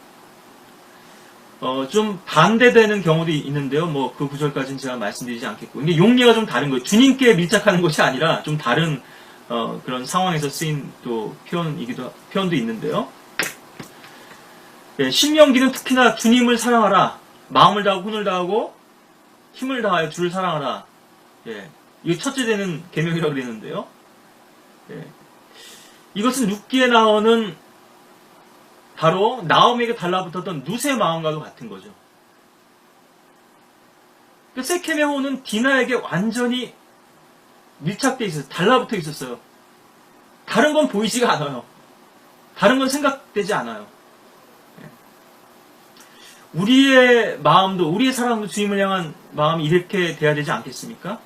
좀 반대되는 경우도 있는데요. 뭐 그 구절까지는 제가 말씀드리지 않겠고, 이게 용례가 좀 다른 거예요. 주님께 밀착하는 것이 아니라 좀 다른 그런 상황에서 쓰인 또 표현도 있는데요. 예, 신명기는 특히나 주님을 사랑하라, 마음을 다하고 혼을 다하고 힘을 다하여 주를 사랑하라. 예, 이게 첫째 되는 계명이라고 그랬는데요. 예, 이것은 룻기에 나오는 바로 나오미에게 달라붙었던 룻의 마음과도 같은 거죠. 세켐의 혼은 디나에게 완전히 밀착되어 있었어요. 달라붙어 있었어요. 다른 건 보이지가 않아요. 다른 건 생각되지 않아요. 우리의 마음도, 우리의 사랑도 주님을 향한 마음이 이렇게 돼야 되지 않겠습니까?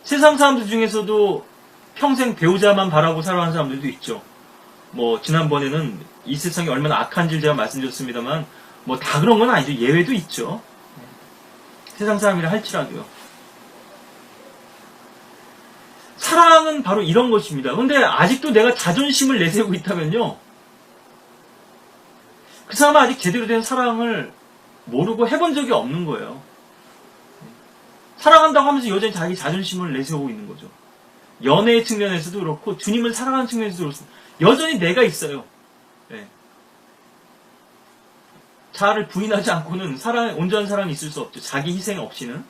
세상 사람들 중에서도 평생 배우자만 바라고 살아가는 사람들도 있죠. 뭐 지난번에는 이 세상이 얼마나 악한지를 제가 말씀드렸습니다만 뭐 다 그런 건 아니죠. 예외도 있죠. 세상 사람이라 할지라도요. 사랑은 바로 이런 것입니다. 근데 아직도 내가 자존심을 내세우고 있다면요, 그 사람은 아직 제대로 된 사랑을 모르고 해본 적이 없는 거예요. 사랑한다고 하면서 여전히 자기 자존심을 내세우고 있는 거죠. 연애의 측면에서도 그렇고 주님을 사랑하는 측면에서도 그렇습니다. 여전히 내가 있어요. 네. 자아를 부인하지 않고는 온전한 사랑이 있을 수 없죠. 자기 희생 없이는.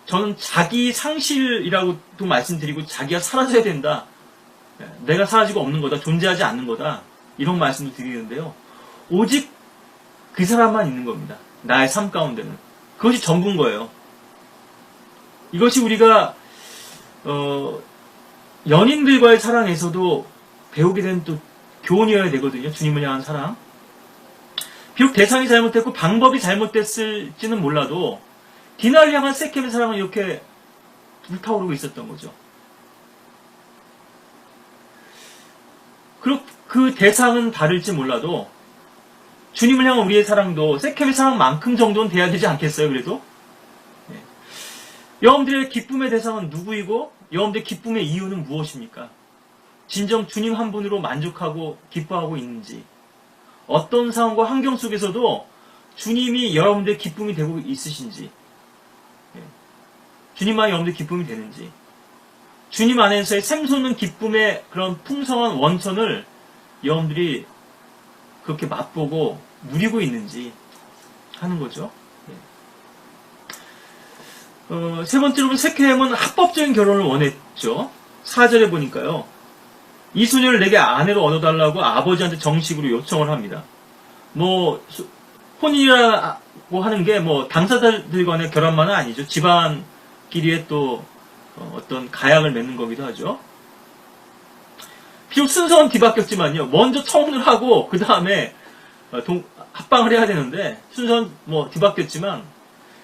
저는 자기 상실이라고도 말씀드리고 자기가 사라져야 된다. 네. 내가 사라지고 없는 거다. 존재하지 않는 거다. 이런 말씀도 드리는데요. 오직 그 사람만 있는 겁니다. 나의 삶 가운데는. 그것이 전부인 거예요. 이것이 우리가 연인들과의 사랑에서도 배우게 된 또 교훈이어야 되거든요. 주님을 향한 사랑. 비록 대상이 잘못됐고 방법이 잘못됐을지는 몰라도 디나를 향한 세켐의 사랑은 이렇게 불타오르고 있었던 거죠. 그리고 그 대상은 다를지 몰라도 주님을 향한 우리의 사랑도 세켐의 사랑만큼 정도는 돼야 되지 않겠어요? 그래도 여러분들의 기쁨의 대상은 누구이고 여러분들의 기쁨의 이유는 무엇입니까? 진정 주님 한 분으로 만족하고 기뻐하고 있는지, 어떤 상황과 환경 속에서도 주님이 여러분들의 기쁨이 되고 있으신지, 주님만이 여러분들의 기쁨이 되는지, 주님 안에서의 샘솟는 기쁨의 그런 풍성한 원천을 여러분들이 그렇게 맛보고 누리고 있는지 하는 거죠. 세 번째로 세켐은 합법적인 결혼을 원했죠. 4절에 보니까요, 이 소녀를 내게 아내로 얻어달라고 아버지한테 정식으로 요청을 합니다. 뭐 혼인이라고 하는 게 뭐 당사자들 간의 결혼만은 아니죠. 집안끼리의 또 어떤 가약을 맺는 거기도 하죠. 비록 순서는 뒤바뀌었지만요, 먼저 청혼을 하고 그 다음에 합방을 해야 되는데 순서는 뭐 뒤바뀌었지만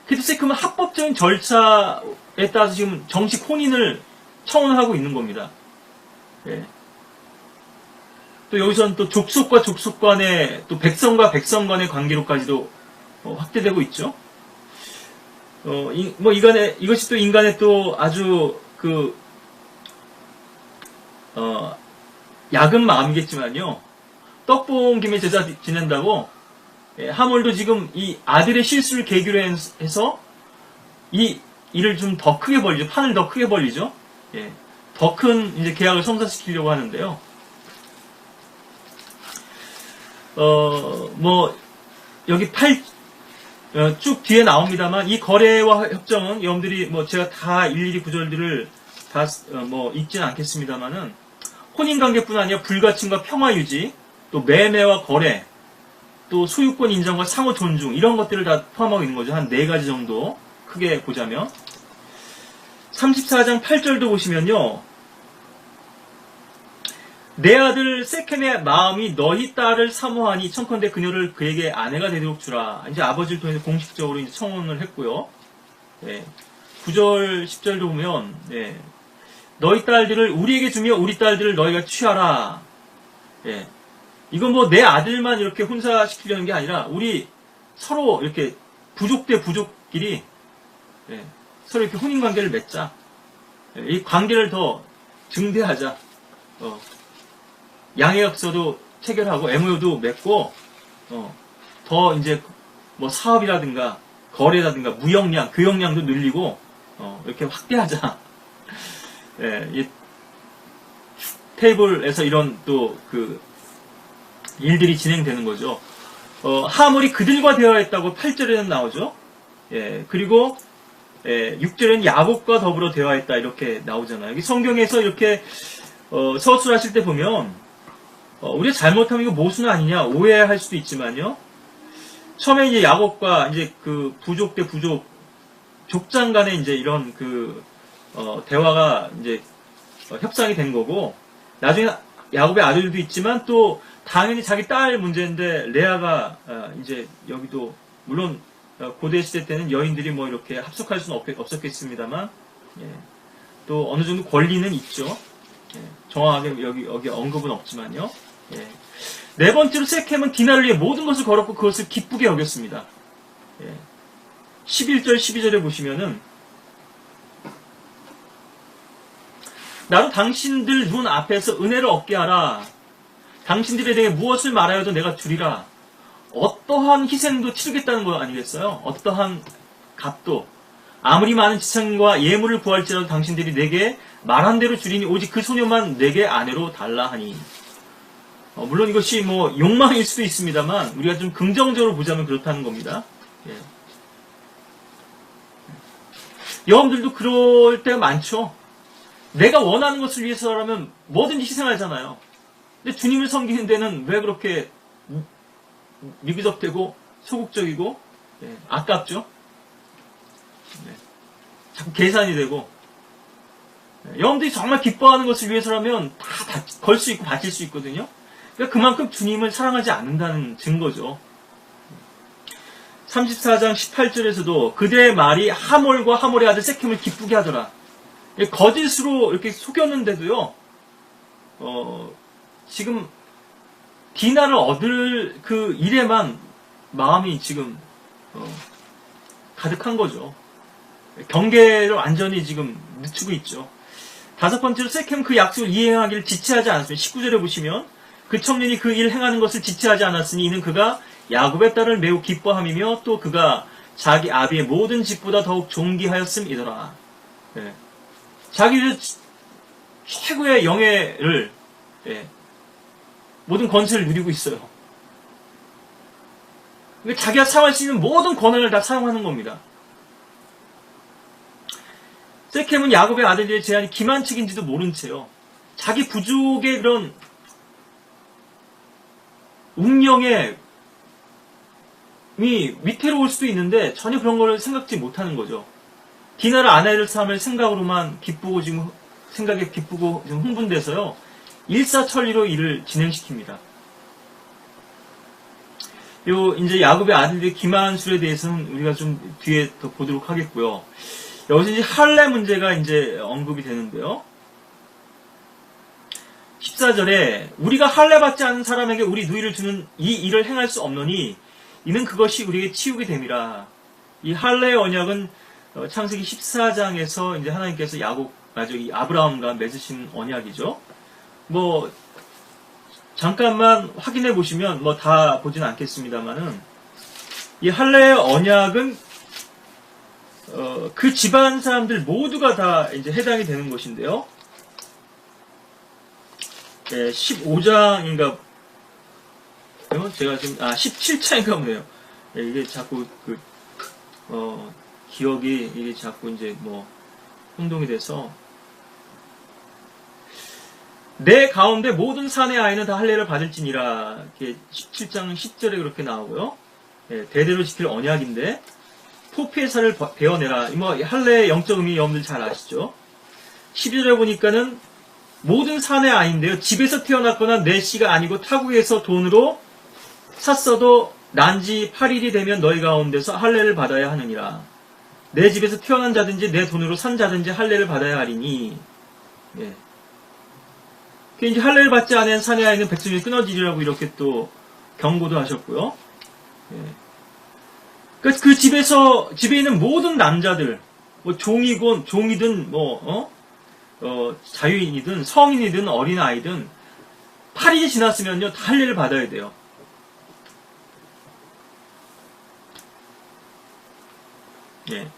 그래도 세켐은 합법적인 절차에 따라서 지금 정식 혼인을 청혼을 하고 있는 겁니다. 예. 또 여기서는 또 족속과 족속 간의, 또 백성과 백성 간의 관계로까지도 확대되고 있죠. 이것이 또 인간의 또 아주 약은 마음이겠지만요. 떡본 김에 제사 지낸다고 하몰도 지금 이 아들의 실수를 계기로 해서 이 일을 좀 더 크게 벌리죠. 판을 더 크게 벌리죠. 더 큰 이제 계약을 성사시키려고 하는데요. 뭐 여기 쭉 뒤에 나옵니다만 이 거래와 협정은 여러분들이 뭐 제가 다 일일이 구절들을 다 뭐 읽지는 않겠습니다만은 혼인관계뿐 아니라 불가침과 평화 유지, 또 매매와 거래, 또 소유권 인정과 상호 존중 이런 것들을 다 포함하고 있는 거죠. 한 4가지 정도 크게 보자면 34장 8절도 보시면요. 내 아들 세켐의 마음이 너희 딸을 사모하니 청컨대 그녀를 그에게 아내가 되도록 주라. 이제 아버지를 통해서 공식적으로 이제 청혼을 했고요. 9절 10절도 보면 너희 딸들을 우리에게 주며 우리 딸들을 너희가 취하라. 이건 뭐 내 아들만 이렇게 혼사시키려는 게 아니라 우리 서로 이렇게 부족 대 부족끼리 서로 이렇게 혼인관계를 맺자. 이 관계를 더 증대하자. 양해약서도 체결하고 MOU도 맺고 더 이제 뭐 사업이라든가 거래라든가 무역량, 교역량도 늘리고 이렇게 확대하자. 이 테이블에서 이런 또 그 일들이 진행되는 거죠. 하몰이 그들과 대화했다고 8절에는 나오죠. 그리고 6절에는 야곱과 더불어 대화했다 이렇게 나오잖아요. 여기 성경에서 이렇게 서술하실 때 보면 우리가 잘못하면 이거 모순 아니냐 오해할 수도 있지만요. 처음에 이제 야곱과 이제 그 부족 대 부족 족장 간에 이제 이런 그 대화가 이제 협상이 된 거고 나중에 야곱의 아들도 있지만 또 당연히 자기 딸 문제인데 레아가 이제 여기도 물론 고대 시대 때는 여인들이 뭐 이렇게 합숙할 수는 없었겠습니다만 또 어느 정도 권리는 있죠. 정확하게 여기 언급은 없지만요. 네 번째로 세켐은 디나를 위해 모든 것을 걸었고 그것을 기쁘게 여겼습니다. 11절 12절에 보시면은 나로 당신들 눈 앞에서 은혜를 얻게 하라. 당신들에 대해 무엇을 말하여도 내가 주리라. 어떠한 희생도 치르겠다는 거 아니겠어요? 어떠한 값도 아무리 많은 지창과 예물을 구할지라도 당신들이 내게 말한 대로 주리니 오직 그 소녀만 내게 아내로 달라 하니. 물론 이것이 뭐 욕망일 수도 있습니다만 우리가 좀 긍정적으로 보자면 그렇다는 겁니다. 여러분들도 그럴 때가 많죠. 내가 원하는 것을 위해서라면 뭐든지 희생하잖아요. 근데 주님을 섬기는 데는 왜 그렇게 미비적되고 소극적이고 아깝죠? 자꾸 계산이 되고 여러분들이 정말 기뻐하는 것을 위해서라면 다 걸 수 있고 바칠 수 있거든요. 그러니까 그만큼 주님을 사랑하지 않는다는 증거죠. 34장 18절에서도 그대의 말이 하몰과 하몰의 아들 세켐을 기쁘게 하더라. 거짓으로 이렇게 속였는데도요. 지금 디나를 얻을 그 일에만 마음이 지금 가득한 거죠. 경계를 완전히 지금 늦추고 있죠. 5번째로 세켐 그 약속을 이행하기를 지체하지 않았습니다. 19절에 보시면 그 청년이 그 일을 행하는 것을 지체하지 않았으니 이는 그가 야곱의 딸을 매우 기뻐함이며 또 그가 자기 아비의 모든 집보다 더욱 존귀하였음이더라. 자기의 최고의 영예를 모든 권세를 누리고 있어요. 그러니까 자기가 사용할 수 있는 모든 권한을 다 사용하는 겁니다. 세켐은 야곱의 아들들의 제한이 기만측인지도 모른 채요. 자기 부족의 그런 운명에 위태로울 수도 있는데 전혀 그런 걸 생각지 못하는 거죠. 디나를 아내를 삼을 생각으로만 기쁘고 지금 생각에 기쁘고 지금 흥분돼서요. 일사천리로 일을 진행시킵니다. 이제 야곱의 아들들의 기만술에 대해서는 우리가 좀 뒤에 더 보도록 하겠고요. 여기서 이제 할례 문제가 이제 언급이 되는데요. 14절에 우리가 할례 받지 않은 사람에게 우리 누이를 주는 이 일을 행할 수 없노니 이는 그것이 우리에게 치우게 됨이라. 이 할례의 언약은 창세기 14장에서 이제 하나님께서 이 아브라함과 맺으신 언약이죠. 뭐 잠깐만 확인해 보시면 뭐 다 보진 않겠습니다만은 이 할례의 언약은 그 집안 사람들 모두가 다 이제 해당이 되는 것인데요. 15장인가 제가 지금 17장인가 보네요. 이게 자꾸 기억이 이게 자꾸 이제 뭐 혼동이 돼서 내 가운데 모든 산의 아이는 다 할례를 받을지니라. 이렇게 17장 10절에 그렇게 나오고요. 대대로 지킬 언약인데 포피의 살을 베어내라. 뭐 할례의 영적 의미 여러분들 잘 아시죠? 12절에 보니까는 모든 산의 아이인데요. 집에서 태어났거나 내 씨가 아니고 타국에서 돈으로 샀어도 난지 8일이 되면 너희 가운데서 할례를 받아야 하느니라. 내 집에서 태어난 자든지 내 돈으로 산 자든지 할례를 받아야 하리니. 예. 이제 할례를 받지 않은 산의 아이는 백성이 끊어지리라고 이렇게 또 경고도 하셨고요. 예. 그 집에 있는 모든 남자들, 뭐 종이든 자유인이든 성인이든 어린아이든 8일이 지났으면요, 다 할례를 받아야 돼요. 예.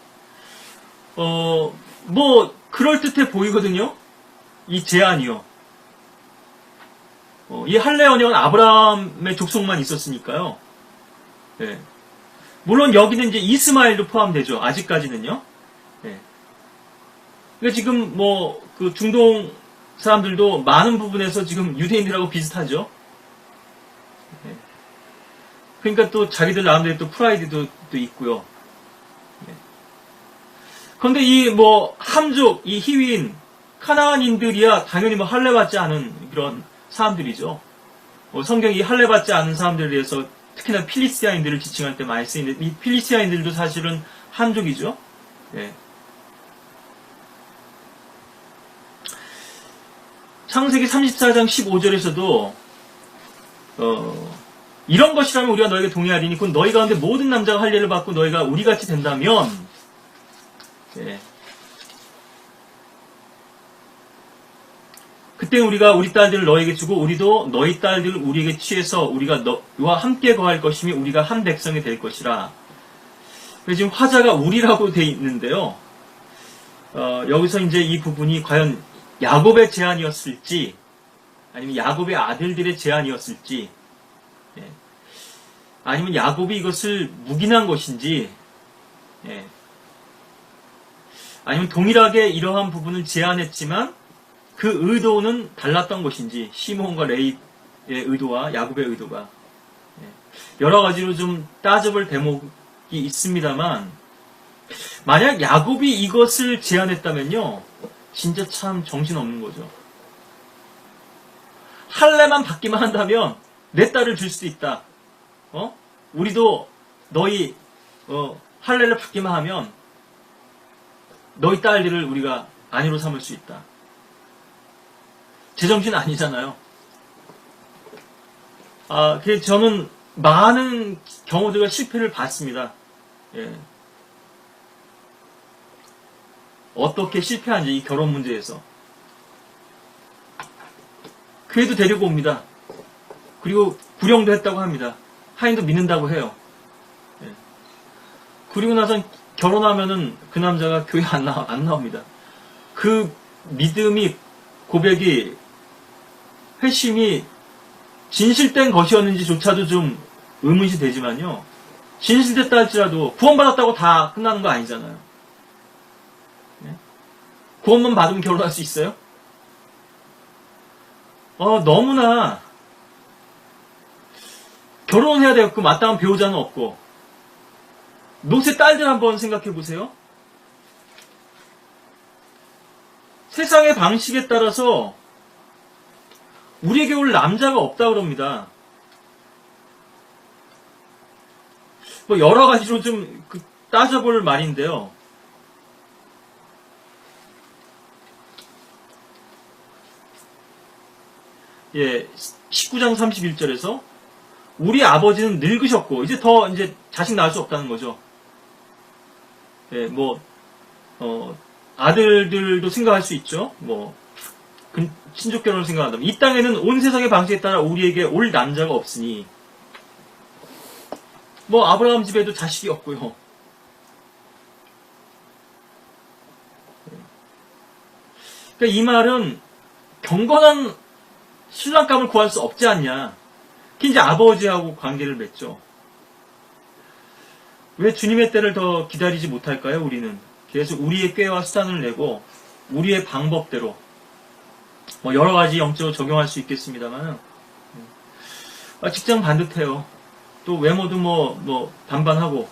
뭐, 그럴듯해 보이거든요? 이 제안이요. 이 할례 언약은 아브라함의 족속만 있었으니까요. 예. 물론 여기는 이제 이스마엘도 포함되죠. 아직까지는요. 예. 그러니까 지금 그 중동 사람들도 많은 부분에서 지금 유대인들하고 비슷하죠. 예. 그러니까 또 자기들 나름대로 또 프라이드도 또 있고요. 예. 그런데 이 함족, 이 히위인, 카나안인들이야 당연히 할례 받지 않은 그런 사람들이죠. 성경이 할례 받지 않은 사람들에 대해서 특히나 필리스티아인들을 지칭할 때 많이 쓰이는데 이 필리스티아인들도 사실은 함족이죠. 예. 창세기 34장 15절에서도 이런 것이라면 우리가 너에게 동의하리니 곧 너희 가운데 모든 남자가 할례를 받고 너희가 우리같이 된다면 예. 그때 우리가 우리 딸들을 너에게 주고 우리도 너희 딸들을 우리에게 취해서 우리가 너와 함께 거할 것이며 우리가 한 백성이 될 것이라. 지금 화자가 우리라고 돼 있는데요. 여기서 이제 이 부분이 과연 야곱의 제안이었을지 아니면 야곱의 아들들의 제안이었을지 예. 아니면 야곱이 이것을 묵인한 것인지 예. 아니면 동일하게 이러한 부분을 제안했지만 그 의도는 달랐던 것인지 시몬과 레이의 의도와 야곱의 의도가 여러 가지로 좀 따져볼 대목이 있습니다만 만약 야곱이 이것을 제안했다면요 진짜 참 정신없는 거죠. 할례만 받기만 한다면 내 딸을 줄 수도 있다. 우리도 너희 할례를 받기만 하면 너희 딸들을 우리가 아내로 삼을 수 있다. 제정신 아니잖아요. 그래서 저는 많은 경우들과 실패를 봤습니다. 예. 어떻게 실패한지 이 결혼 문제에서. 그래도 데리고 옵니다. 그리고 구령도 했다고 합니다. 하인도 믿는다고 해요. 예. 그리고 나서 결혼하면은 그 남자가 교회 안 나옵니다. 그 믿음이 고백이 회심이 진실된 것이었는지조차도 좀 의문이 되지만요. 진실됐다 할지라도 구원받았다고 다 끝나는 거 아니잖아요. 네? 구원만 받으면 결혼할 수 있어요? 너무나 결혼해야 되고 마땅한 배우자는 없고 롯의 딸들 한번 생각해 보세요. 세상의 방식에 따라서 우리에게 올 남자가 없다 그럽니다. 여러 가지로 좀 따져볼 말인데요. 예, 19장 31절에서 우리 아버지는 늙으셨고 이제 자식 낳을 수 없다는 거죠. 예, 아들들도 생각할 수 있죠. 친족 결혼을 생각한다면 이 땅에는 온 세상의 방식에 따라 우리에게 올 남자가 없으니 뭐 아브라함 집에도 자식이 없고요. 그러니까 이 말은 경건한 신랑감을 구할 수 없지 않냐. 특히 이제 아버지하고 관계를 맺죠. 왜 주님의 때를 더 기다리지 못할까요? 우리는 계속 우리의 꾀와 수단을 내고 우리의 방법대로 뭐 여러 가지 영적으로 적용할 수 있겠습니다만 직장 반듯해요. 또 외모도 뭐 반반하고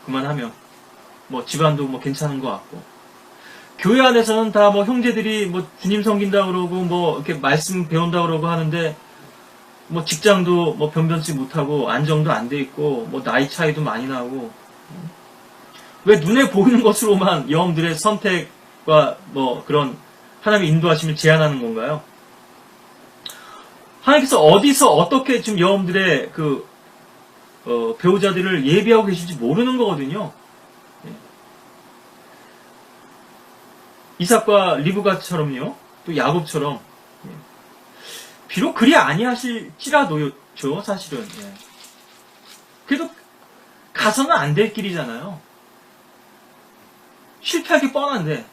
그만하면 뭐 집안도 뭐 괜찮은 것 같고 교회 안에서는 다 뭐 형제들이 뭐 주님 섬긴다 그러고 뭐 이렇게 말씀 배운다 그러고 하는데 뭐 직장도 뭐 변변치 못하고 안정도 안 돼 있고 뭐 나이 차이도 많이 나고 왜 눈에 보이는 것으로만 여러분들의 선택과 뭐 그런 하나님의 인도하심을 제한하는 건가요? 하나님께서 어디서 어떻게 지금 여러분들의 그 배우자들을 예비하고 계실지 모르는 거거든요. 이삭과 리브가처럼요. 또 야곱처럼 비록 그리 아니하실지라도요. 사실은 그래도 가서는 안 될 길이잖아요. 실패할 게 뻔한데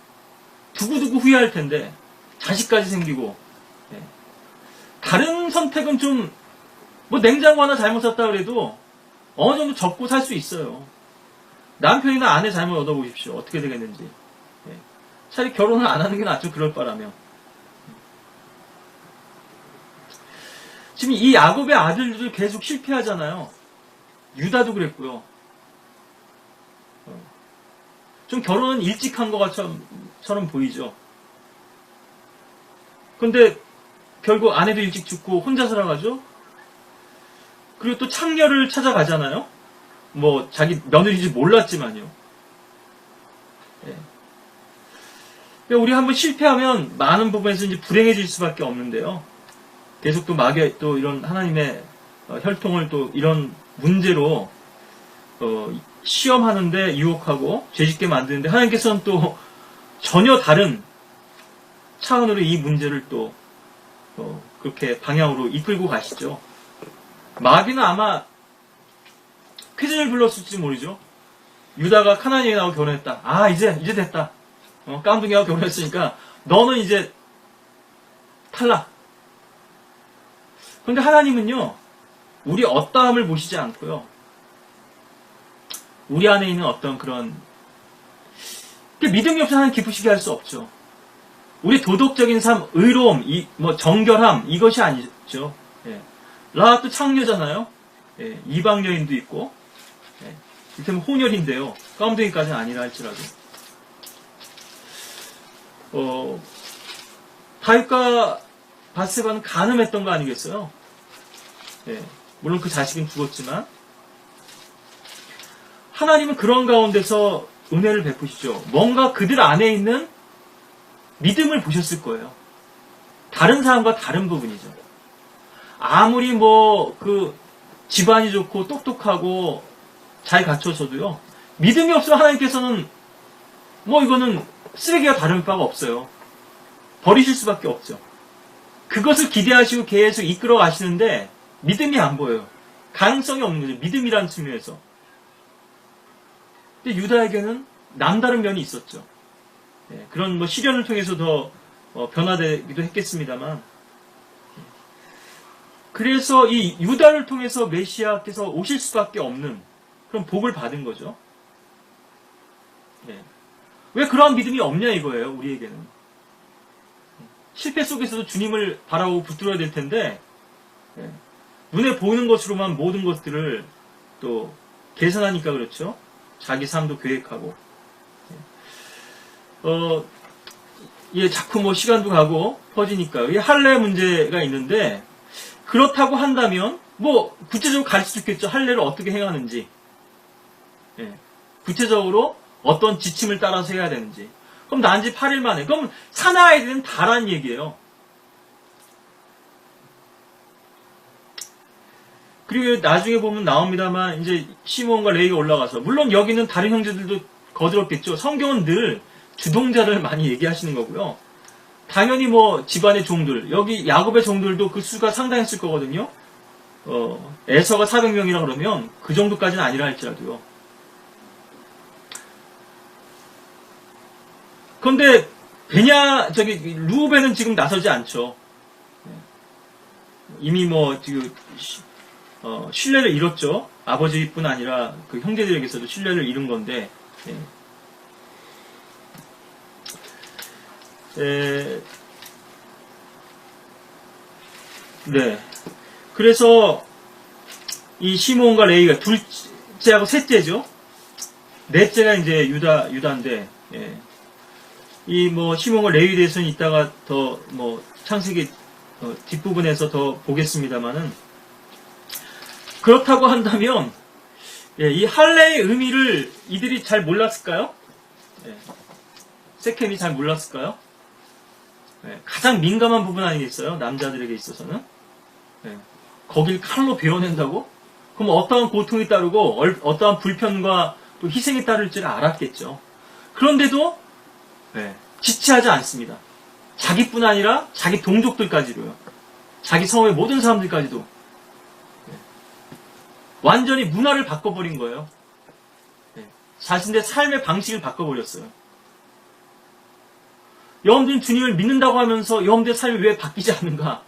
두고두고 후회할 텐데 자식까지 생기고 다른 선택은 좀 뭐 냉장고 하나 잘못 샀다 그래도 어느 정도 접고 살 수 있어요. 남편이나 아내 잘못 얻어보십시오. 어떻게 되겠는지. 차라리 결혼을 안 하는 게 낫죠. 그럴 바라면. 지금 이 야곱의 아들들도 계속 실패하잖아요. 유다도 그랬고요. 좀 결혼은 일찍 한 것처럼 보이죠. 근데 결국 아내도 일찍 죽고 혼자 살아가죠. 그리고 또 창녀를 찾아가잖아요. 뭐 자기 며느리인지 몰랐지만요. 우리 한번 실패하면 많은 부분에서 이제 불행해질 수밖에 없는데요. 계속 또 마귀 또 이런 하나님의 혈통을 또 이런 문제로 시험하는데 유혹하고 죄짓게 만드는데 하나님께서는 또 전혀 다른 차원으로 이 문제를 또 그렇게 방향으로 이끌고 가시죠. 마귀는 아마 쾌재를 불렀을지 모르죠. 유다가 카나안 여인하고 결혼했다. 아 이제 됐다. 깜둥이하고 결혼했으니까 너는 이제 탈락. 그런데 하나님은요, 우리 어떠함을 보시지 않고요, 우리 안에 있는 어떤 그런 믿음이 없어 하나님 기쁘시게 할 수 없죠. 우리 도덕적인 삶, 의로움, 뭐 정결함 이것이 아니죠. 라합도 창녀잖아요. 이방 여인도 있고, 이를테면 혼혈인데요. 깜둥이까지는 아니라 할지라도. 다윗과 바세바는 간음했던 거 아니겠어요? 물론 그 자식은 죽었지만 하나님은 그런 가운데서 은혜를 베푸시죠. 뭔가 그들 안에 있는 믿음을 보셨을 거예요. 다른 사람과 다른 부분이죠. 아무리 뭐 그 집안이 좋고 똑똑하고 잘 갖춰져도요. 믿음이 없으면 하나님께서는 뭐 이거는 쓰레기가 다를 바가 없어요. 버리실 수밖에 없죠. 그것을 기대하시고 계속 이끌어 가시는데 믿음이 안 보여요. 가능성이 없는 거죠. 믿음이라는 측면에서. 근데 유다에게는 남다른 면이 있었죠. 그런 뭐 시련을 통해서 더 변화되기도 했겠습니다만. 그래서 이 유다를 통해서 메시아께서 오실 수밖에 없는 그런 복을 받은 거죠. 왜 그러한 믿음이 없냐 이거예요. 우리에게는. 실패 속에서도 주님을 바라보고 붙들어야 될 텐데 눈에 보이는 것으로만 모든 것들을 또 계산하니까 그렇죠. 자기 삶도 계획하고 자꾸 뭐 시간도 가고 퍼지니까 이게 할례 문제가 있는데 그렇다고 한다면 뭐 구체적으로 가르쳐 주겠죠. 할례를 어떻게 행하는지 구체적으로 어떤 지침을 따라서 해야 되는지. 그럼 난지 8일 만에. 그럼 사나이에 대한 다란 얘기예요. 그리고 나중에 보면 나옵니다만 이제 시몬과 레이가 올라가서 물론 여기는 다른 형제들도 거들었겠죠. 성경은 늘 주동자를 많이 얘기하시는 거고요. 당연히 뭐 집안의 종들, 여기 야곱의 종들도 그 수가 상당했을 거거든요. 에서가 400명이라 그러면 그 정도까지는 아니라 할지라도요. 그런데 루벤은 지금 나서지 않죠. 이미 뭐 지금 신뢰를 잃었죠. 아버지뿐 아니라 그 형제들에게서도 신뢰를 잃은 건데. 네. 그래서 이 시몬과 레위가 둘째하고 셋째죠. 넷째가 이제 유다인데, 이 뭐 시몬과 레위에 대해서는 이따가 더 뭐 창세기 뒷부분에서 더 보겠습니다만은, 그렇다고 한다면 이 할례의 의미를 이들이 잘 몰랐을까요? 세켐이 잘 몰랐을까요? 가장 민감한 부분 아니겠어요? 남자들에게 있어서는. 거길 칼로 베어낸다고? 그럼 어떠한 고통이 따르고 어떠한 불편과 또 희생이 따를 줄 알았겠죠. 그런데도 지체하지 않습니다. 자기뿐 아니라 자기 동족들까지도요. 자기 성의 모든 사람들까지도 완전히 문화를 바꿔버린 거예요. 자신의 삶의 방식을 바꿔버렸어요. 여러분들은 주님을 믿는다고 하면서 여러분들의 삶이 왜 바뀌지 않는가?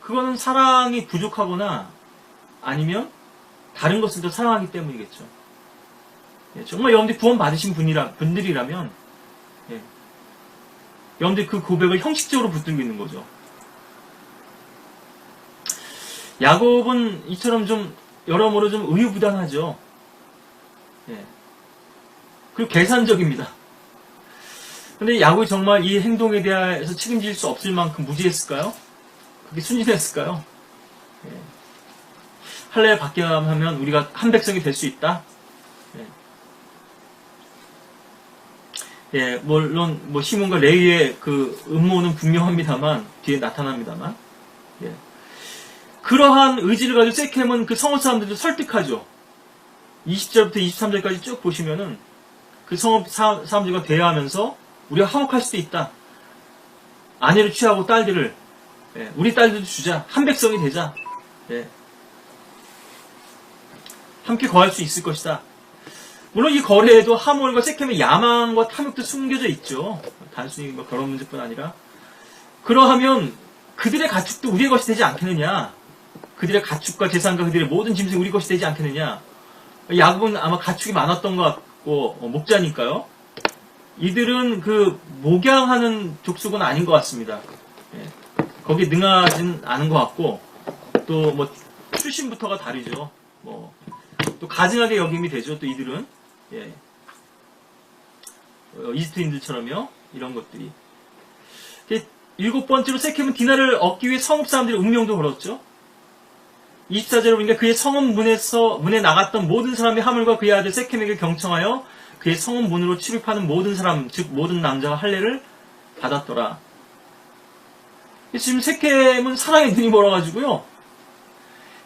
그거는 사랑이 부족하거나 아니면 다른 것을 더 사랑하기 때문이겠죠. 정말 여러분들이 구원 받으신 분들이라면 여러분들이 그 고백을 형식적으로 붙들고 있는 거죠. 야곱은 이처럼 좀 여러모로 좀 우유부단하죠. 그리고 계산적입니다. 근데 야곱이 정말 이 행동에 대해서 책임질 수 없을 만큼 무지했을까요? 그게 순진했을까요? 할례를 받게 하면 우리가 한 백성이 될 수 있다? 물론 뭐 시몬과 레위의 그 음모는 분명합니다만, 뒤에 나타납니다만, 그러한 의지를 가지고 세켐은 그 성읍 사람들을 설득하죠. 20절부터 23절까지 쭉 보시면은 그 성읍 사람들과 대화하면서 우리가 화목할 수도 있다. 아내를 취하고 딸들을 우리 딸들도 주자. 한 백성이 되자. 함께 거할 수 있을 것이다. 물론 이 거래에도 하몰과 세켐의 야망과 탐욕도 숨겨져 있죠. 단순히 뭐 결혼 문제뿐 아니라. 그러하면 그들의 가축도 우리의 것이 되지 않겠느냐. 그들의 가축과 재산과 그들의 모든 짐승이 우리 것이 되지 않겠느냐. 야곱은 아마 가축이 많았던 것 같고 목자니까요. 이들은 그 목양하는 족속은 아닌 것 같습니다. 거기에 능하진 않은 것 같고, 또 뭐 출신부터가 다르죠. 또 가증하게 여김이 되죠. 또 이들은 이집트인들처럼요. 이런 것들이. 7번째로 세켐은 디나를 얻기 위해 성읍 사람들의 운명도 걸었죠. 24절에 보니까 그의 성읍 문에 나갔던 모든 사람이 하물과 그의 아들 세켐에게 경청하여 그의 성읍 문으로 출입하는 모든 사람, 즉 모든 남자가 할례를 받았더라. 지금 세켐은 사랑의 눈이 멀어가지고요.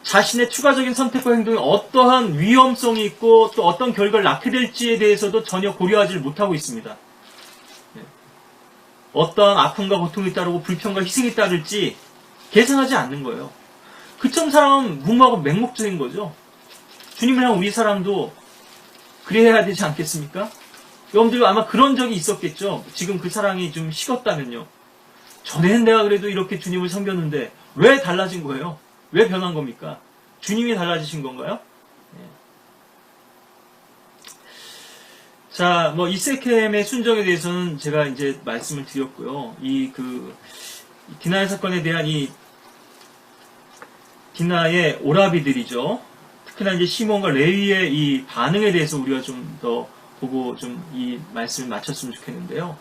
자신의 추가적인 선택과 행동에 어떠한 위험성이 있고 또 어떤 결과를 낳게 될지에 대해서도 전혀 고려하지를 못하고 있습니다. 어떠한 아픔과 고통이 따르고 불편과 희생이 따를지 계산하지 않는 거예요. 그처럼 사랑은 무모하고 맹목적인 거죠. 주님을 향한 우리 사랑도 그래야 되지 않겠습니까? 여러분들 아마 그런 적이 있었겠죠. 지금 그 사랑이 좀 식었다면요. 전에는 내가 그래도 이렇게 주님을 섬겼는데 왜 달라진 거예요? 왜 변한 겁니까? 주님이 달라지신 건가요? 자, 이 세켐의 순정에 대해서는 제가 이제 말씀을 드렸고요. 디나의 사건에 대한 디나의 오라비들이죠. 특히나 이제 시몬과 레위의 이 반응에 대해서 우리가 좀 더 보고 좀 이 말씀을 마쳤으면 좋겠는데요.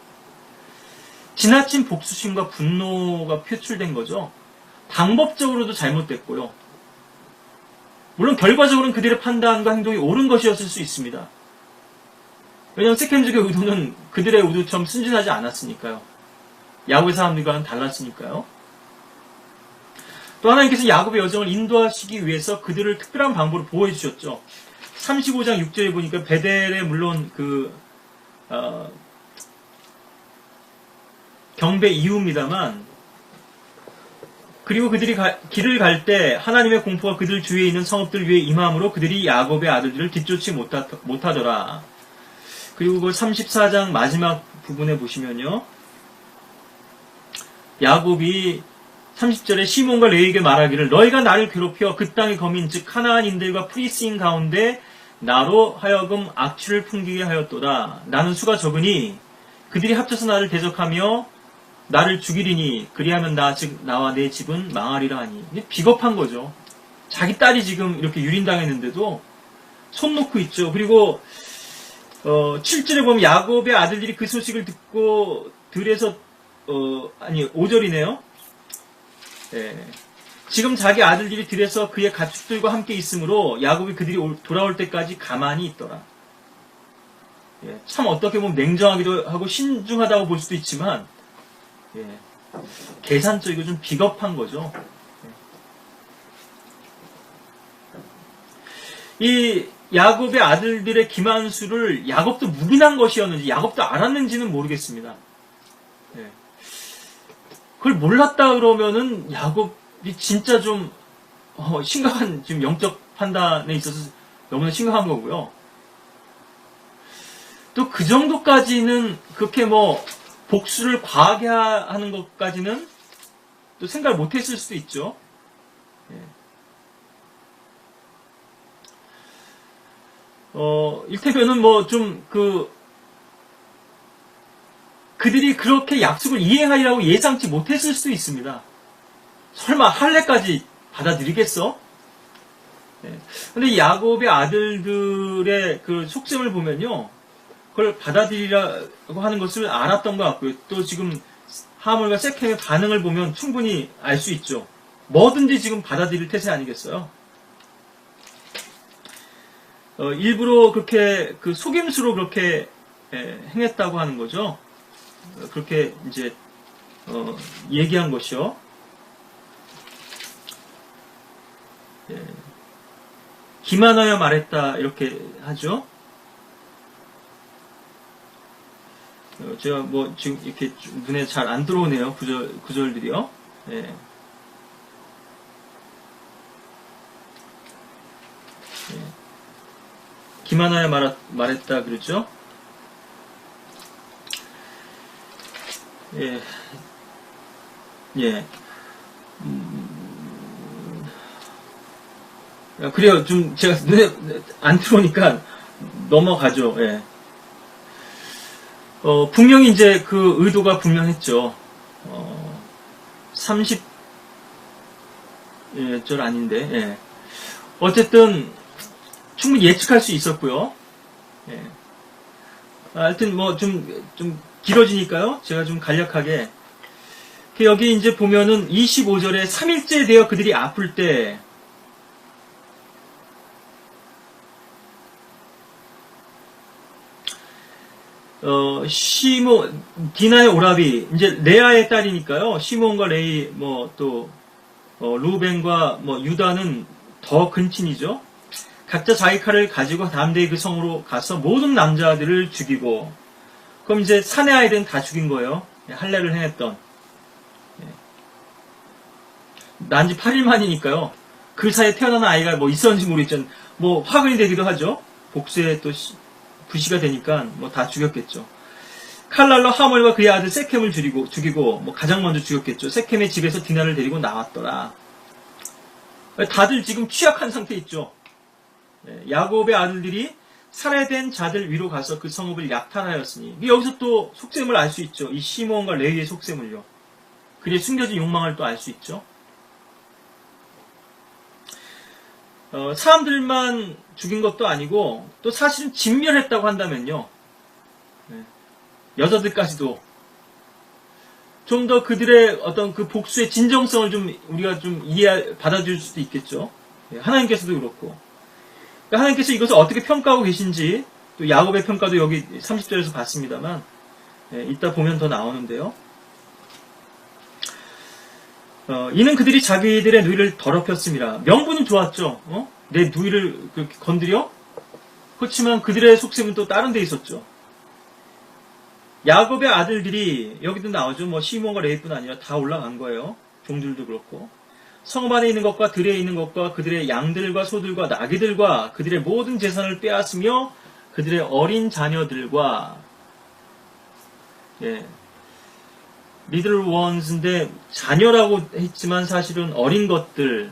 지나친 복수심과 분노가 표출된 거죠. 방법적으로도 잘못됐고요. 물론 결과적으로는 그들의 판단과 행동이 옳은 것이었을 수 있습니다. 왜냐하면 세켐족의 의도는 그들의 의도처럼 순진하지 않았으니까요. 야곱의 사람들과는 달랐으니까요. 또 하나님께서 야곱의 여정을 인도하시기 위해서 그들을 특별한 방법으로 보호해 주셨죠. 35장 6절에 보니까 베델에 물론 경배 이후입니다만, 그리고 그들이 길을 갈 때 하나님의 공포가 그들 주위에 있는 성읍들 위에 임함으로 그들이 야곱의 아들들을 뒤쫓지 못하더라. 그리고 그 34장 마지막 부분에 보시면요, 야곱이 30절에 시몬과 레위에게 말하기를 너희가 나를 괴롭혀 그 땅의 거민 즉 하나안인들과 프리스인 가운데 나로 하여금 악취를 풍기게 하였도다. 나는 수가 적으니 그들이 합쳐서 나를 대적하며 나를 죽이리니 그리하면 나와 내 집은 망하리라 하니. 비겁한 거죠. 자기 딸이 지금 이렇게 유린당했는데도 손 놓고 있죠. 그리고 7절에 보면 야곱의 아들들이 그 소식을 듣고 들에서 5절이네요. 예. 지금 자기 아들들이 들에서 그의 가축들과 함께 있으므로 야곱이 그들이 돌아올 때까지 가만히 있더라. 예. 참 어떻게 보면 냉정하기도 하고 신중하다고 볼 수도 있지만, 예. 계산적이고 좀 비겁한 거죠. 예. 이 야곱의 아들들의 기만수를 야곱도 묵인한 것이었는지 야곱도 알았는지는 모르겠습니다. 예. 그걸 몰랐다 그러면은 야곱이 진짜 좀 심각한 지금 영적 판단에 있어서 너무나 심각한 거고요. 또 그 정도까지는 그렇게 복수를 과하게 하는 것까지는 또 생각을 못했을 수도 있죠. 예. 일테면은 그들이 그렇게 약속을 이행하리라고 예상치 못했을 수도 있습니다. 설마 할례까지 받아들이겠어? 네. 근데 이 야곱의 아들들의 그 속셈을 보면요, 그걸 받아들이라고 하는 것을 알았던 것 같고요. 또 지금 하물과 세켐의 반응을 보면 충분히 알 수 있죠. 뭐든지 지금 받아들일 태세 아니겠어요? 일부러 그렇게 그 속임수로 그렇게 행했다고 하는 거죠. 그렇게 이제 얘기한 것이요. 예. 기만하여 말했다 이렇게 하죠. 제가 지금 이렇게 눈에 잘 안 들어오네요. 구절들이요. 예. 예. 기만하여 말했다 그러죠. 예. 예. 그래요. 좀 제가 눈에 안 들어오니까 넘어가죠. 예. 분명히 이제 그 의도가 분명했죠. 30절 아닌데, 예. 어쨌든, 충분히 예측할 수 있었고요. 예. 하여튼 좀 길어지니까요. 제가 좀 간략하게. 여기 이제 보면은 25절에 3일째 되어 그들이 아플 때, 디나의 오라비, 이제 레아의 딸이니까요. 시몬과 레이, 루벤과 유다는 더 근친이죠. 각자 자기 칼을 가지고 담대히 그 성으로 가서 모든 남자들을 죽이고, 그럼 이제 사내 아이들은 다 죽인 거예요. 할례를 행했던. 난지 8일 만이니까요. 그 사이에 태어난 아이가 있었는지 모르겠지만, 화근이 되기도 하죠. 복수에 또 부시가 되니까 다 죽였겠죠. 칼날로 하몰과 그의 아들 세켐을 죽이고 가장 먼저 죽였겠죠. 세켐의 집에서 디나를 데리고 나왔더라. 다들 지금 취약한 상태에 있죠. 야곱의 아들들이 살해된 자들 위로 가서 그 성읍을 약탈하였으니, 여기서 또 속셈을 알 수 있죠. 이 시몬과 레위의 속셈을요. 그의 숨겨진 욕망을 또 알 수 있죠. 사람들만 죽인 것도 아니고 또 사실은 진멸했다고 한다면요, 여자들까지도 좀 더 그들의 어떤 그 복수의 진정성을 좀 우리가 좀 받아줄 수도 있겠죠. 하나님께서도 그렇고. 그러니까 하나님께서 이것을 어떻게 평가하고 계신지, 또 야곱의 평가도 여기 30절에서 봤습니다만, 이따 보면 더 나오는데요. 이는 그들이 자기들의 누이를 더럽혔습니다. 명분은 좋았죠. 내 누이를 그렇게 건드려? 그렇지만 그들의 속셈은 또 다른 데 있었죠. 야곱의 아들들이 여기도 나오죠. 뭐 시몬과 레위뿐 아니라 다 올라간 거예요. 종들도 그렇고. 성읍 안에 있는 것과 들에 있는 것과 그들의 양들과 소들과 나귀들과 그들의 모든 재산을 빼앗으며 그들의 어린 자녀들과 little ones인데 자녀라고 했지만 사실은 어린 것들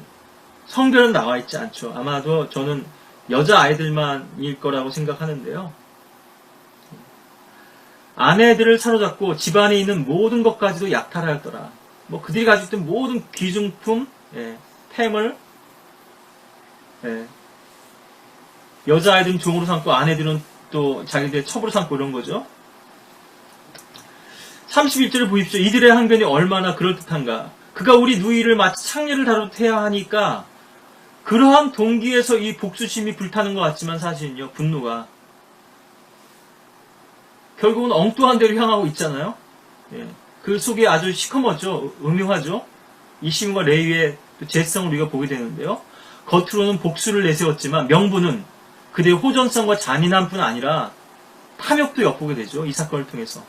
성별은 나와 있지 않죠. 아마도 저는 여자 아이들만일 거라고 생각하는데요. 아내들을 사로잡고 집안에 있는 모든 것까지도 약탈하였더라. 뭐 그들이 가지고 있던 모든 귀중품, 템을 여자아이들은 종으로 삼고 아내들은 또 자기들의 첩으로 삼고 이런 거죠. 31절을 보십시오. 이들의 항변이 얼마나 그럴듯한가. 그가 우리 누이를 마치 창녀를 다루듯 해야 하니까 그러한 동기에서 이 복수심이 불타는 것 같지만 사실은요. 분노가 결국은 엉뚱한 데로 향하고 있잖아요. 그 속에 아주 시커멓죠. 음흉하죠. 이 시몬과 레위의 죄성을 우리가 보게 되는데요. 겉으로는 복수를 내세웠지만 명분은 그들의 호전성과 잔인함뿐 아니라 탐욕도 엿보게 되죠. 이 사건을 통해서.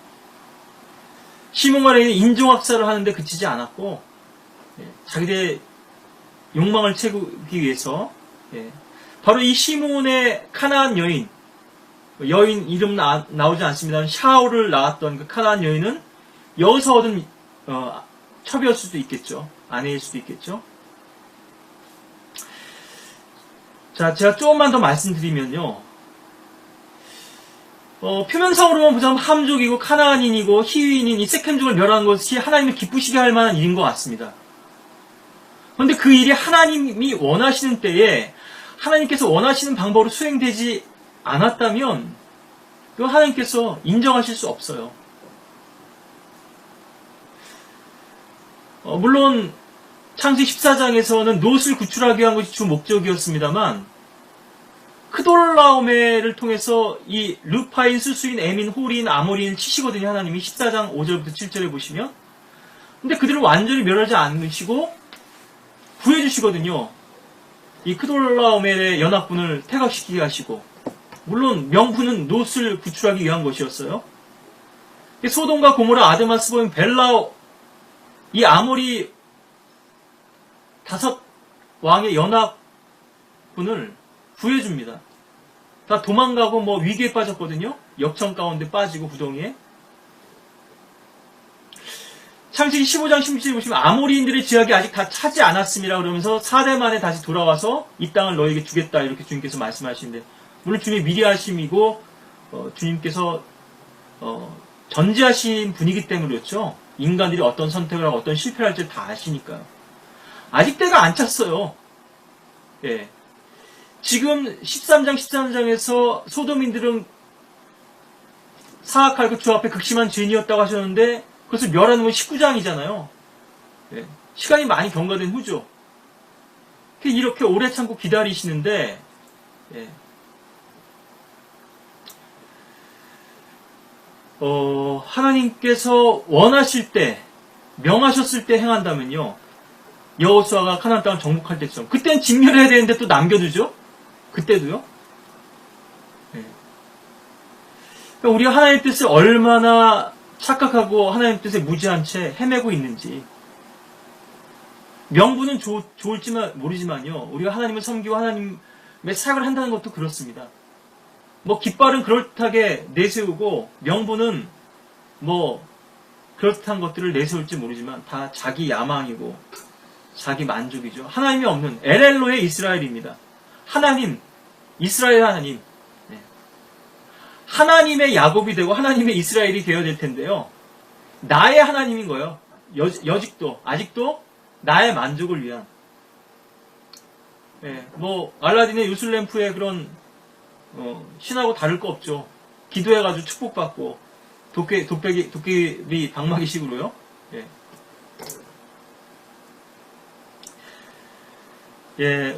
시몬과 레위는 인종학살을 하는데 그치지 않았고 자기들의 욕망을 채우기 위해서 바로 이 시몬의 카나안 여인 이름 나오지 않습니다. 샤오를 낳았던 그 카나안 여인은 여기서 얻은 첩이었을 수도 있겠죠. 아내일 수도 있겠죠. 자, 제가 조금만 더 말씀드리면요. 표면상으로만 보자면 함족이고 카나안인이고 히위인인 이 세겜족을 멸하는 것이 하나님을 기쁘시게 할 만한 일인 것 같습니다. 그런데 그 일이 하나님이 원하시는 때에 하나님께서 원하시는 방법으로 수행되지 않았다면 그 하나님께서 인정하실 수 없어요. 물론 창세기 14장에서는 롯을 구출하기 위한 것이 주 목적이었습니다만 크돌라오메를 통해서 이 르파인, 수수인, 에민, 호리인, 아모리인 치시거든요. 하나님이 14장 5절부터 7절에 보시면. 근데 그들을 완전히 멸하지 않으시고 구해주시거든요. 이 크돌라오멜의 연합군을 퇴각시키게 하시고 물론 명분은 롯을 구출하기 위한 것이었어요. 소돔과 고모라, 아드마, 스보임, 벨라 이 아모리 5 왕의 연합군을 구해줍니다. 다 도망가고 뭐 위기에 빠졌거든요. 역청 가운데 빠지고 구덩이에. 창세기 15장 16절에 보시면 아모리인들의 지역이 아직 다 차지 않았습니다. 그러면서 4대 만에 다시 돌아와서 이 땅을 너에게 주겠다 이렇게 주님께서 말씀하시는데 물론 주님의 미리하심이고 주님께서 전지하신 분이기 때문에 그렇죠. 인간들이 어떤 선택을 하고 어떤 실패를 할지 다 아시니까요. 아직 때가 안 찼어요. 지금 13장 13장에서 소돔인들은 사악하고 주 앞에 극심한 죄인이었다고 하셨는데 그것을 멸하는 건 19장이잖아요. 시간이 많이 경과된 후죠. 이렇게 오래 참고 기다리시는데 하나님께서 원하실 때 명하셨을 때 행한다면요. 여호수아가 가나안 땅을 정복할 때처럼 그때는 직면해야 되는데 또 남겨두죠. 그때도요. 그러니까 우리가 하나님의 뜻을 얼마나 착각하고 하나님의 뜻에 무지한 채 헤매고 있는지 명분은 좋을지만 모르지만요. 우리가 하나님을 섬기고 하나님의 사역을 한다는 것도 그렇습니다. 뭐 깃발은 그럴듯하게 내세우고 명분은 뭐 그럴듯한 것들을 내세울지 모르지만 다 자기 야망이고 자기 만족이죠. 하나님이 없는 엘엘로의 이스라엘입니다. 하나님, 이스라엘 하나님. 하나님의 야곱이 되고 하나님의 이스라엘이 되어야 될 텐데요. 나의 하나님인 거예요. 여직도 아직도 나의 만족을 위한. 뭐 알라딘의 유슬램프의 그런 신하고 다를 거 없죠. 기도해가지고 축복받고 도깨비 방마기식으로요.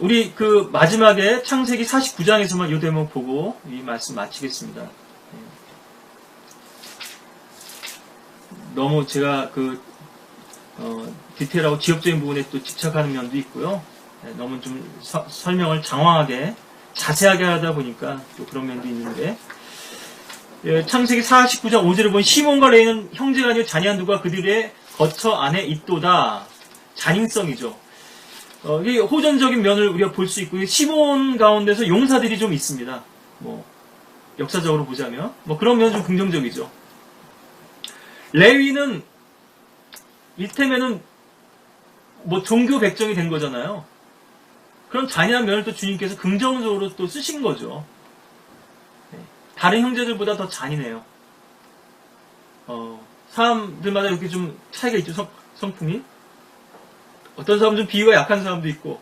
우리 그 마지막에 창세기 49장에서만 이 대목 보고 이 말씀 마치겠습니다. 너무 제가 디테일하고 지역적인 부분에 또 집착하는 면도 있고요. 너무 좀 설명을 장황하게 자세하게 하다 보니까 또 그런 면도 있는데 창세기 49장 5절에 보면 시몬과 레위는 형제가 아니요 자녀한 누가 그들의 거처 안에 있도다. 잔인성이죠. 이게 호전적인 면을 우리가 볼 수 있고, 시몬 가운데서 용사들이 좀 있습니다. 뭐 역사적으로 보자면 그런 면은 좀 긍정적이죠. 레위는 이를테면은 종교 백정이 된 거잖아요. 그런 잔인한 면을 또 주님께서 긍정적으로 또 쓰신 거죠. 다른 형제들보다 더 잔인해요. 사람들마다 이렇게 좀 차이가 있죠, 성품이. 어떤 사람은 좀 비위가 약한 사람도 있고,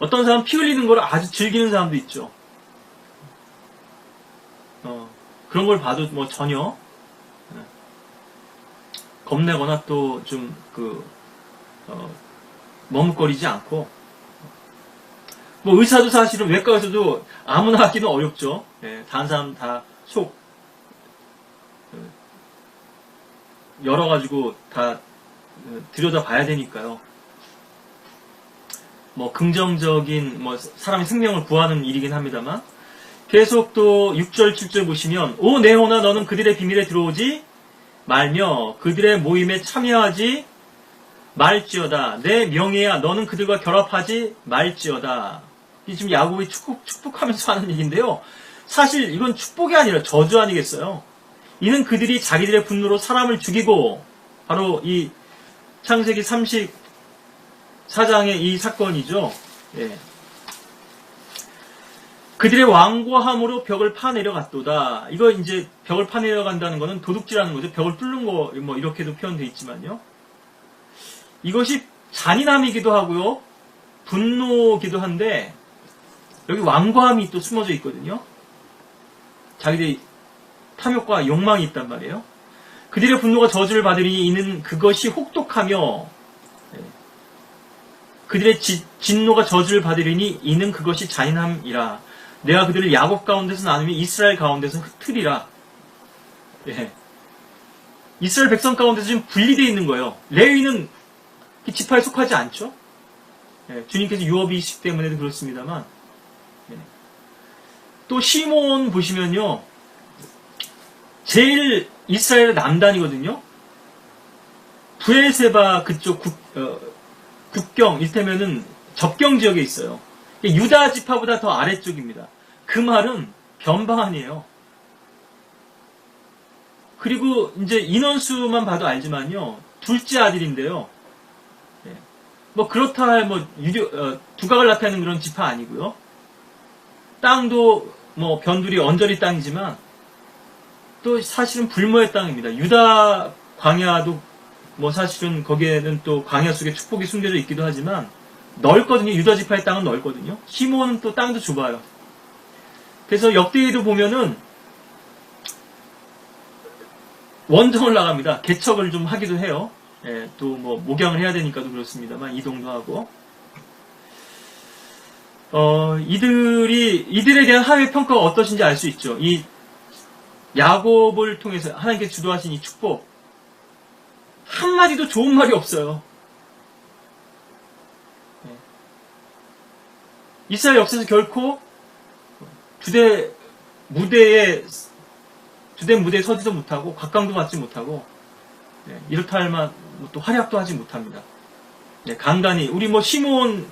어떤 사람은 피 흘리는 걸 아주 즐기는 사람도 있죠. 그런 걸 봐도 전혀 겁내거나 또 좀 머뭇거리지 않고, 의사도 사실은 외과에서도 아무나 하기는 어렵죠. 다른 사람 다 속 열어가지고 다 들여다 봐야 되니까요. 긍정적인 사람의 생명을 구하는 일이긴 합니다만, 계속 또 6절 7절 보시면 오 네오나 너는 그들의 비밀에 들어오지 말며 그들의 모임에 참여하지 말지어다. 내 명예야 너는 그들과 결합하지 말지어다. 이 지금 야곱이 축복하면서 하는 얘기인데요. 사실 이건 축복이 아니라 저주 아니겠어요? 이는 그들이 자기들의 분노로 사람을 죽이고, 바로 이 창세기 34장의 이 사건이죠. 그들의 완고함으로 벽을 파내려갔도다. 이거 이제 벽을 파내려간다는 거는 도둑질하는 거죠. 벽을 뚫는 거 이렇게도 표현되어 있지만요. 이것이 잔인함이기도 하고요. 분노기도 한데 여기 완고함이 또 숨어져 있거든요. 자기들이 탐욕과 욕망이 있단 말이에요. 그들의 분노가 저주를 받으리니 이는 그것이 혹독하며, 그들의 진노가 저주를 받으리니 이는 그것이 잔인함이라. 내가 그들을 야곱 가운데서 나누며 이스라엘 가운데서 흩으리라. 이스라엘 백성 가운데서 지금 분리되어 있는 거예요. 레위는 지파에 속하지 않죠. 주님께서 유업이시기 때문에도 그렇습니다만, 또 시몬 보시면요, 제일 이스라엘의 남단이거든요. 브엘세바 그쪽 국경, 이를테면은 접경 지역에 있어요. 유다 지파보다 더 아래쪽입니다. 그 말은 변방아니에요. 그리고 이제 인원수만 봐도 알지만요, 둘째 아들인데요. 그렇다 할 두각을 나타내는 그런 지파 아니고요. 땅도 변두리 언저리 땅이지만 또 사실은 불모의 땅입니다. 유다 광야도 사실은 거기에는 또 광야 속에 축복이 숨겨져 있기도 하지만 넓거든요. 유다 지파의 땅은 넓거든요. 시몬은 또 땅도 좁아요. 그래서 역대기도 보면은 원정을 나갑니다. 개척을 좀 하기도 해요. 또 목양을 해야 되니까도 그렇습니다만 이동도 하고, 이들에 대한 하회 평가가 어떠신지 알 수 있죠. 이 야곱을 통해서 하나님께서 주도하신 이 축복, 한마디도 좋은 말이 없어요. 이스라엘 역사에서 결코 주대 무대에 서지도 못하고 각광도 받지 못하고, 이렇다 할 만 또 활약도 하지 못합니다. 간간히 우리 시몬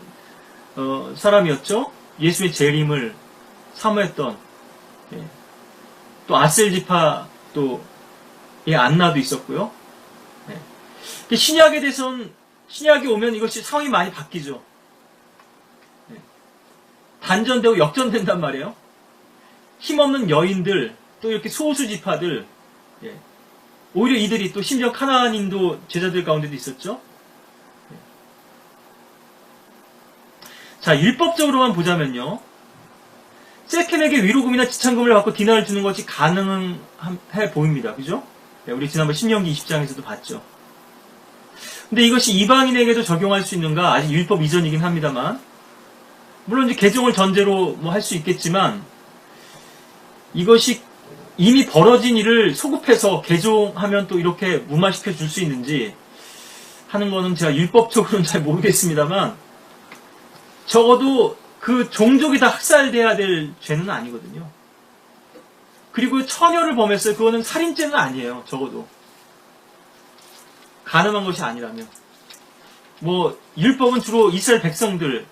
사람이었죠. 예수의 재림을 사모했던, 또 아셀 지파 또 안나도 있었고요. 신약에 대해서는 신약이 오면 이것이 상황이 많이 바뀌죠. 반전되고 역전된단 말이에요. 힘없는 여인들, 또 이렇게 소수 지파들, 오히려 이들이 또 심지어 카나안인도 제자들 가운데도 있었죠. 자, 율법적으로만 보자면요, 세켐에게 위로금이나 지참금을 받고 디나를 주는 것이 가능해 보입니다. 그죠? 우리 지난번 신명기 20장에서도 봤죠. 근데 이것이 이방인에게도 적용할 수 있는가? 아직 율법 이전이긴 합니다만, 물론 이제 개종을 전제로 할 수 있겠지만, 이것이 이미 벌어진 일을 소급해서 개종하면 또 이렇게 무마시켜 줄 수 있는지 하는 거는 제가 율법적으로는 잘 모르겠습니다만, 적어도 그 종족이 다 학살돼야 될 죄는 아니거든요. 그리고 처녀를 범했어요. 그거는 살인죄는 아니에요. 적어도. 가늠한 것이 아니라면. 뭐 율법은 주로 이스라엘 백성들,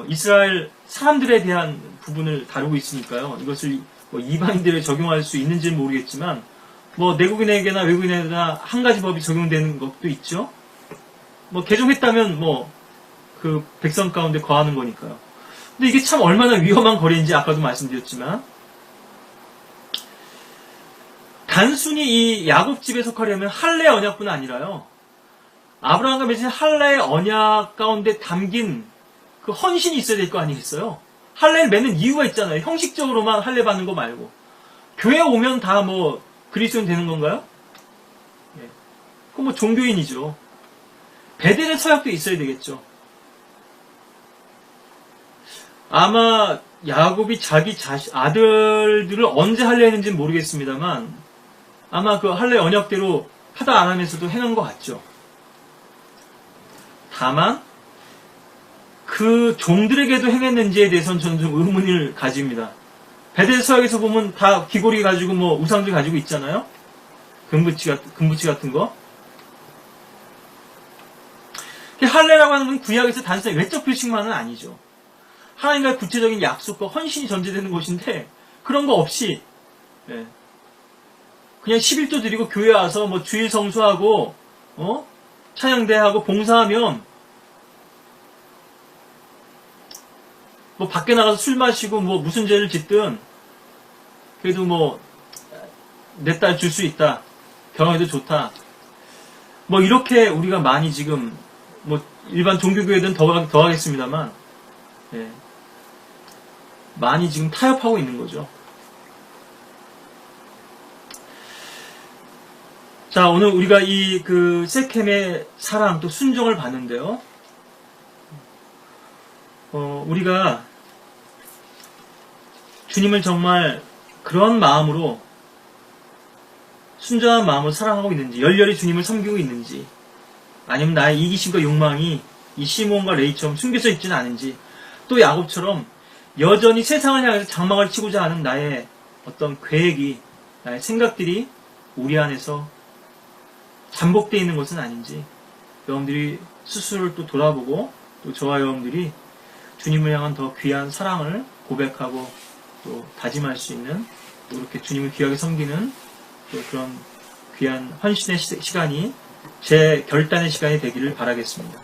이스라엘 사람들에 대한 부분을 다루고 있으니까요. 이것을 뭐 이방인들에 적용할 수 있는지는 모르겠지만 뭐 내국인에게나 외국인에게나 한 가지 법이 적용되는 것도 있죠. 뭐 개종했다면 뭐 그 백성 가운데 거하는 거니까요. 근데 이게 참 얼마나 위험한 거리인지 아까도 말씀드렸지만 단순히 이 야곱 집에 속하려면 할례 언약뿐 아니라요. 아브라함과 맺은 할례의 언약 가운데 담긴 그 헌신이 있어야 될 거 아니겠어요? 할례를 맺는 이유가 있잖아요. 형식적으로만 할례 받는 거 말고. 교회 오면 다 뭐 그리스도인 되는 건가요? 예. 그건 뭐 종교인이죠. 베델의 서약도 있어야 되겠죠. 아마 야곱이 자기 아들들을 언제 할례했는지는 모르겠습니다만 아마 그 할례 언약대로 하다 안 하면서도 행한 것 같죠. 다만 그 종들에게도 행했는지에 대해서는 저는 좀 의문을 가집니다. 베델 서약에서 보면 다 귀고리 가지고 뭐 우상들 가지고 있잖아요. 금붙이 같은 거. 할례라고 하는 건 구약에서 단순히 외적 표식만은 아니죠. 하나님과의 구체적인 약속과 헌신이 전제되는 것인데 그런 거 없이 그냥 11조 드리고 교회 와서 뭐 주일 성수하고 찬양대하고 봉사하면 뭐 밖에 나가서 술 마시고 뭐 무슨 죄를 짓든 그래도 뭐 내 딸 줄 수 있다. 결혼해도 좋다. 뭐 이렇게 우리가 많이 지금 뭐 일반 종교교회들은 더 하겠습니다만 많이 지금 타협하고 있는 거죠. 자, 오늘 우리가 이 그 세켐의 사랑 또 순종을 봤는데요. 우리가 주님을 정말 그런 마음으로 순전한 마음으로 사랑하고 있는지, 열렬히 주님을 섬기고 있는지, 아니면 나의 이기심과 욕망이 이 시몬과 레이처럼 숨겨져 있지는 않은지, 또 야곱처럼 여전히 세상을 향해서 장막을 치고자 하는 나의 어떤 계획이, 나의 생각들이 우리 안에서 잠복되어 있는 것은 아닌지, 여러분들이 스스로를 또 돌아보고, 또 저와 여러분들이 주님을 향한 더 귀한 사랑을 고백하고 또 다짐할 수 있는, 또 이렇게 주님을 귀하게 섬기는 또 그런 귀한 헌신의 시간이 제 결단의 시간이 되기를 바라겠습니다.